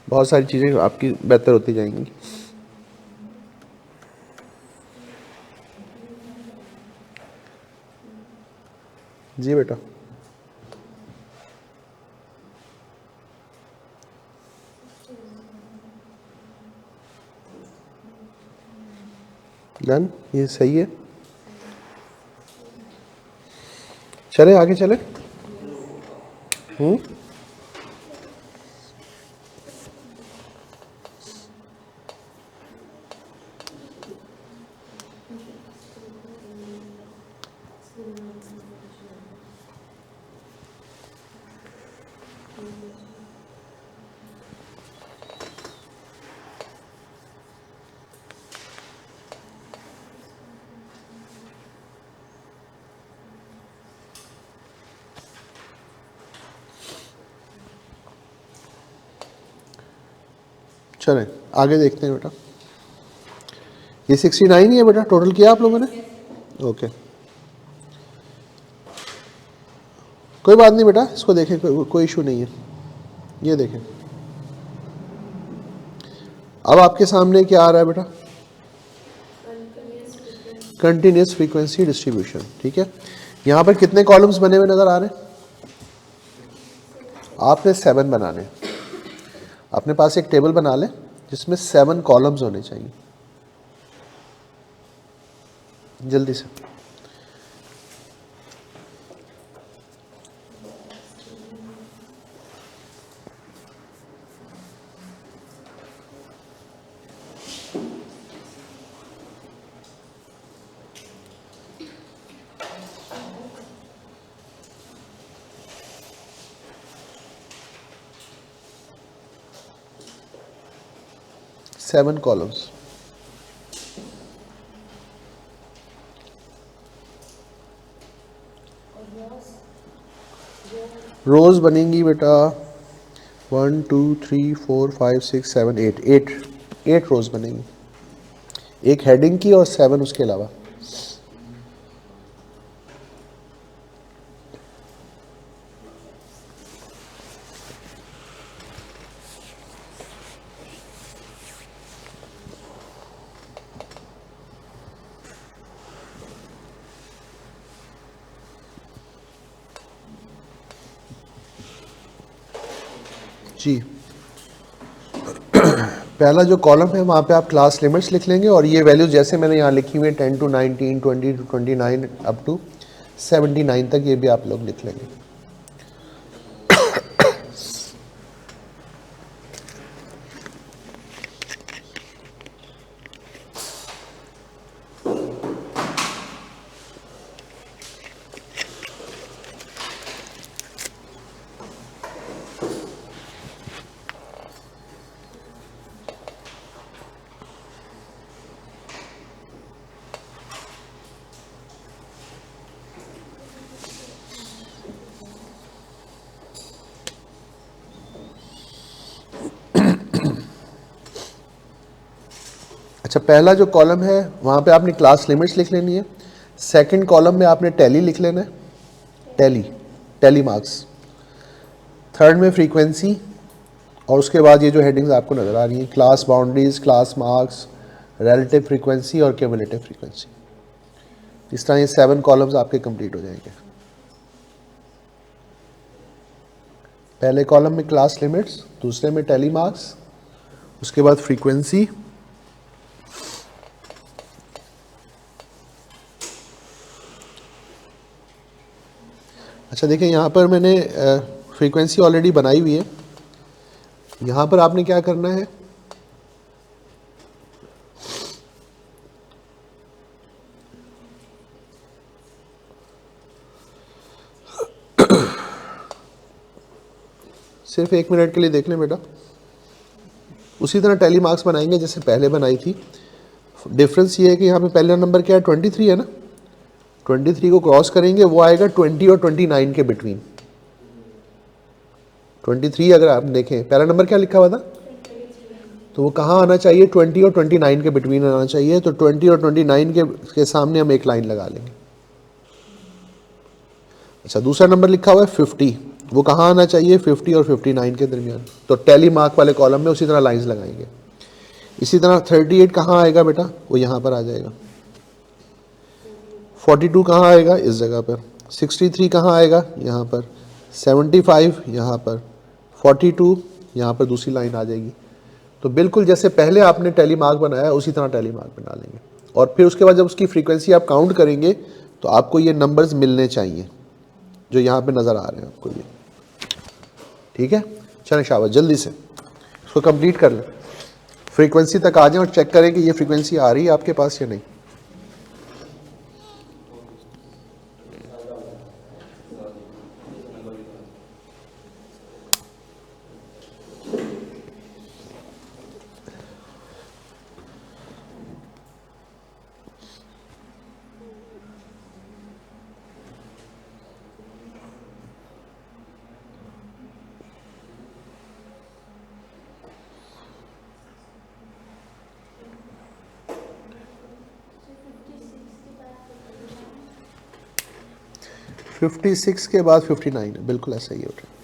Speaker 1: बहुत सारी चीज़ें आपकी बेहतर होती जाएंगी। जी बेटा, डन, ये सही है। चले आगे चले। चलें आगे देखते हैं बेटा। ये 69 ही है बेटा, टोटल किया आप लोगों ने? ओके, कोई बात नहीं बेटा, इसको देखें, कोई इशू नहीं है। ये देखें, अब आपके सामने क्या आ रहा है बेटा? कंटिन्यूस फ्रीक्वेंसी डिस्ट्रीब्यूशन, ठीक है। यहाँ पर कितने कॉलम्स बने हुए नज़र आ रहे हैं? आपने 7 बनाने। अपने पास एक टेबल बना लें जिसमें 7 कॉलम्स होने चाहिए, जल्दी से। Seven columns. रोज बनेंगी बेटा 1 2 3 4 5 6 7 8 8 रोज बनेंगी, एक हेडिंग की और 7 उसके अलावा। जी, पहला जो कॉलम है वहाँ पे आप क्लास लिमिट्स लिख लेंगे और ये वैल्यूज जैसे मैंने यहाँ लिखी हुई है 10 to 19, 20 to 29 अप टू 79 तक, ये भी आप लोग लिख लेंगे। अच्छा, पहला जो कॉलम है वहाँ पे आपने क्लास लिमिट्स लिख लेनी है। सेकंड कॉलम में आपने टैली लिख लेना है, टैली मार्क्स। थर्ड में फ्रीक्वेंसी, और उसके बाद ये जो हेडिंग्स आपको नज़र आ रही हैं, class boundaries, class marks, relative frequency और क्यूमुलेटिव फ्रीक्वेंसी। इस तरह ये 7 कॉलम्स आपके कंप्लीट हो जाएंगे। पहले कॉलम में क्लास लिमिट्स, दूसरे में टैली मार्क्स, उसके बाद फ्रीक्वेंसी, अच्छा देखिए यहाँ पर मैंने फ्रीक्वेंसी ऑलरेडी बनाई हुई है। यहाँ पर आपने क्या करना है, सिर्फ 1 मिनट के लिए देख लें बेटा। उसी तरह टैली मार्क्स बनाएंगे जैसे पहले बनाई थी। डिफरेंस ये है कि यहाँ पे पहला नंबर क्या है, 23 है ना। 23 को क्रॉस करेंगे वो आएगा 20 और 29 के बिटवीन। 23 अगर आप देखें, पहला नंबर क्या लिखा हुआ था, तो वो कहाँ आना चाहिए, 20 और 29 के बिटवीन आना चाहिए। तो 20 और 29 के सामने हम एक लाइन लगा लेंगे। अच्छा, दूसरा नंबर लिखा हुआ है 50, वो कहाँ आना चाहिए, 50 और 59 के दरमियान। तो टैली मार्क वाले कॉलम में उसी तरह लाइंस लगाएंगे। इसी तरह 38 कहाँ आएगा बेटा, वो यहाँ पर आ जाएगा। 42 कहाँ आएगा, इस जगह पर। 63 कहाँ आएगा, यहाँ पर। 75 यहाँ पर। 42 यहाँ पर दूसरी लाइन आ जाएगी। तो बिल्कुल जैसे पहले आपने टैली मार्क बनाया उसी तरह टैली मार्क बना लेंगे। और फिर उसके बाद जब उसकी फ्रीक्वेंसी आप काउंट करेंगे तो आपको ये नंबर्स मिलने चाहिए जो यहाँ पे नज़र आ रहे हैं आपको ये। ठीक है, चलें शाबाश, जल्दी से इसको कंप्लीट कर लें। फ्रीक्वेंसी तक आ जाएं और चेक करें कि ये फ्रीक्वेंसी आ रही है आपके पास या नहीं। फिफ्टी 56 के बाद 59 है, बिल्कुल ऐसा ही होता है।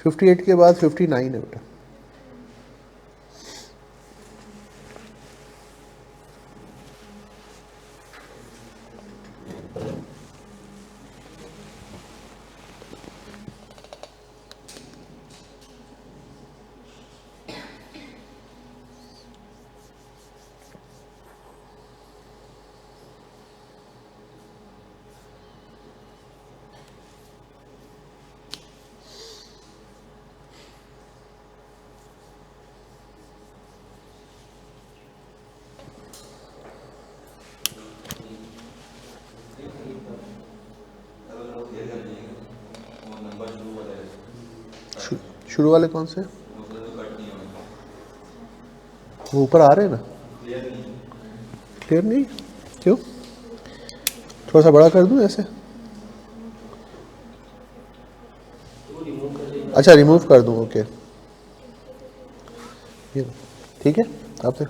Speaker 1: फिफ्टी 58 के बाद 59 है बेटा। शुरू वाले कौन से, वो ऊपर आ रहे हैं ना, क्लियर नहीं, क्यों, थोड़ा सा बड़ा कर दूं ऐसे। अच्छा, रिमूव कर दूं, ओके, ठीक है। आप फिर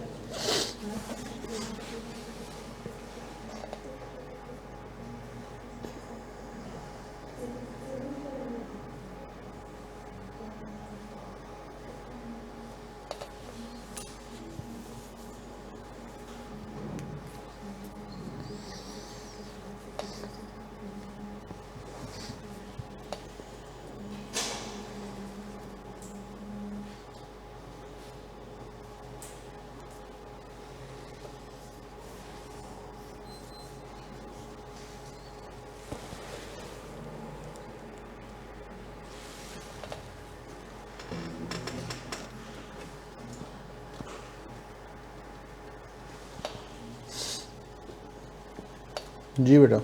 Speaker 1: जी बेटा।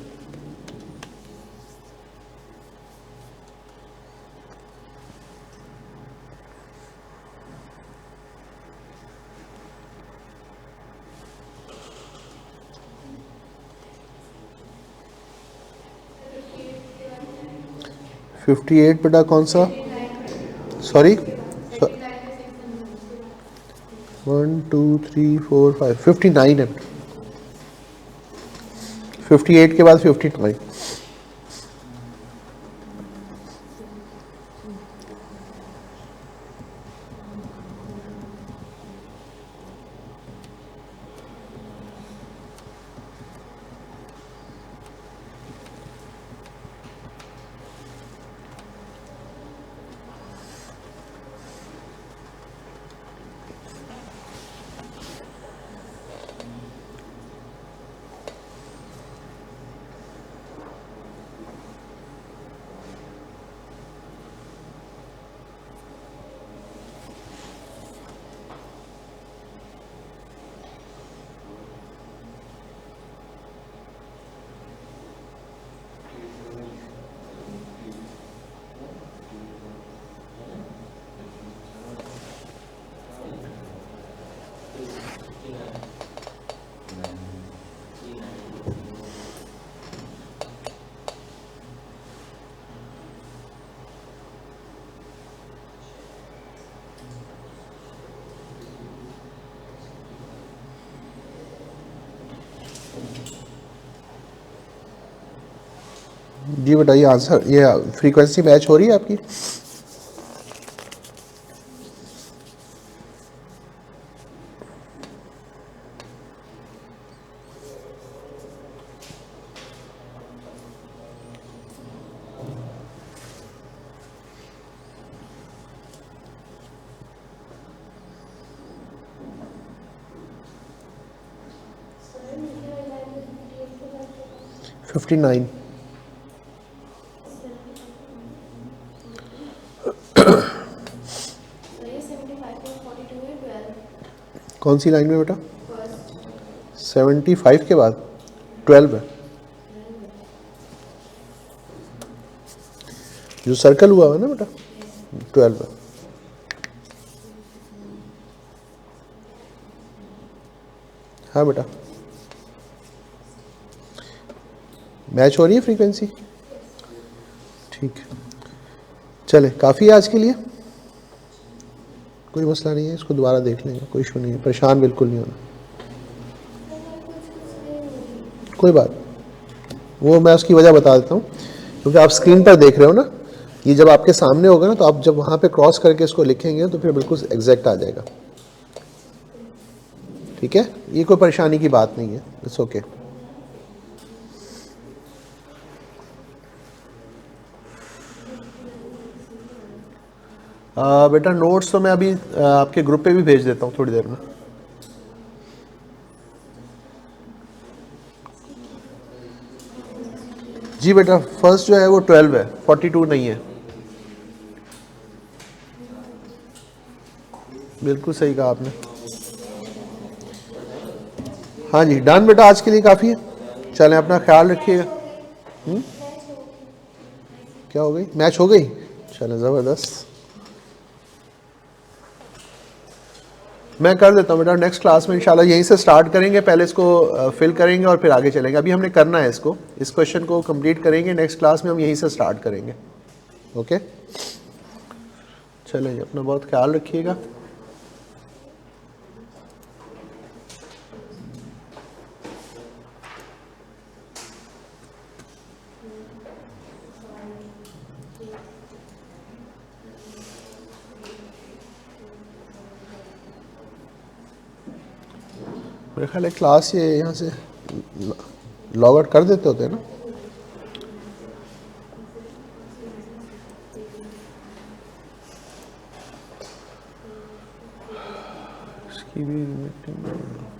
Speaker 1: फिफ्टी एट बेटा कौन सा? सॉरी, 1 2 3 4 5, 59 है। 58 के बाद 59। जी बेटा, ये आंसर, ये फ्रीक्वेंसी मैच हो रही है आपकी?
Speaker 2: सर
Speaker 1: 59।
Speaker 2: ये 75 और 42 है 12
Speaker 1: कौन सी लाइन में बेटा?
Speaker 2: फर्स्ट
Speaker 1: 75 के बाद 12 है। जो सर्कल हुआ है ना बेटा, 12 है। हाँ बेटा, मैच हो रही है फ्रीक्वेंसी? ठीक है, चले, काफ़ी है आज के लिए, कोई मसला नहीं है, इसको दोबारा देख लेंगे, कोई इशू नहीं है, परेशान बिल्कुल नहीं होना।
Speaker 2: कुछ नहीं हो रही।
Speaker 1: कोई बात, वो मैं उसकी वजह बता देता हूँ, क्योंकि आप स्क्रीन पर देख रहे हो ना, ये जब आपके सामने होगा ना, तो आप जब वहाँ पे क्रॉस करके इसको लिखेंगे तो फिर बिल्कुल एग्जैक्ट आ जाएगा। ठीक है, ये कोई परेशानी की बात नहीं है, इट्स ओके। बेटा नोट्स तो मैं अभी आपके ग्रुप पे भी भेज देता हूँ थोड़ी देर में। जी बेटा, फर्स्ट जो है वो 12 है, 42 नहीं है। बिल्कुल सही कहा आपने। हाँ जी, डन बेटा, आज के लिए काफ़ी है, चलें, अपना ख्याल रखिएगा। क्या हो गई? मैच हो गई? चलें, ज़बरदस्त। मैं कर देता हूँ बेटा, नेक्स्ट क्लास में इंशाल्लाह यहीं से स्टार्ट करेंगे, पहले इसको फिल करेंगे और फिर आगे चलेंगे। अभी हमने करना है इसको, इस क्वेश्चन को कंप्लीट करेंगे, नेक्स्ट क्लास में हम यहीं से स्टार्ट करेंगे। ओके, चलें जी, अपना बहुत ख्याल रखिएगा। मेरे ख्याल है क्लास ये यहाँ से लॉग आउट कर देते होते हैं ना। इसकी भी मीटिंग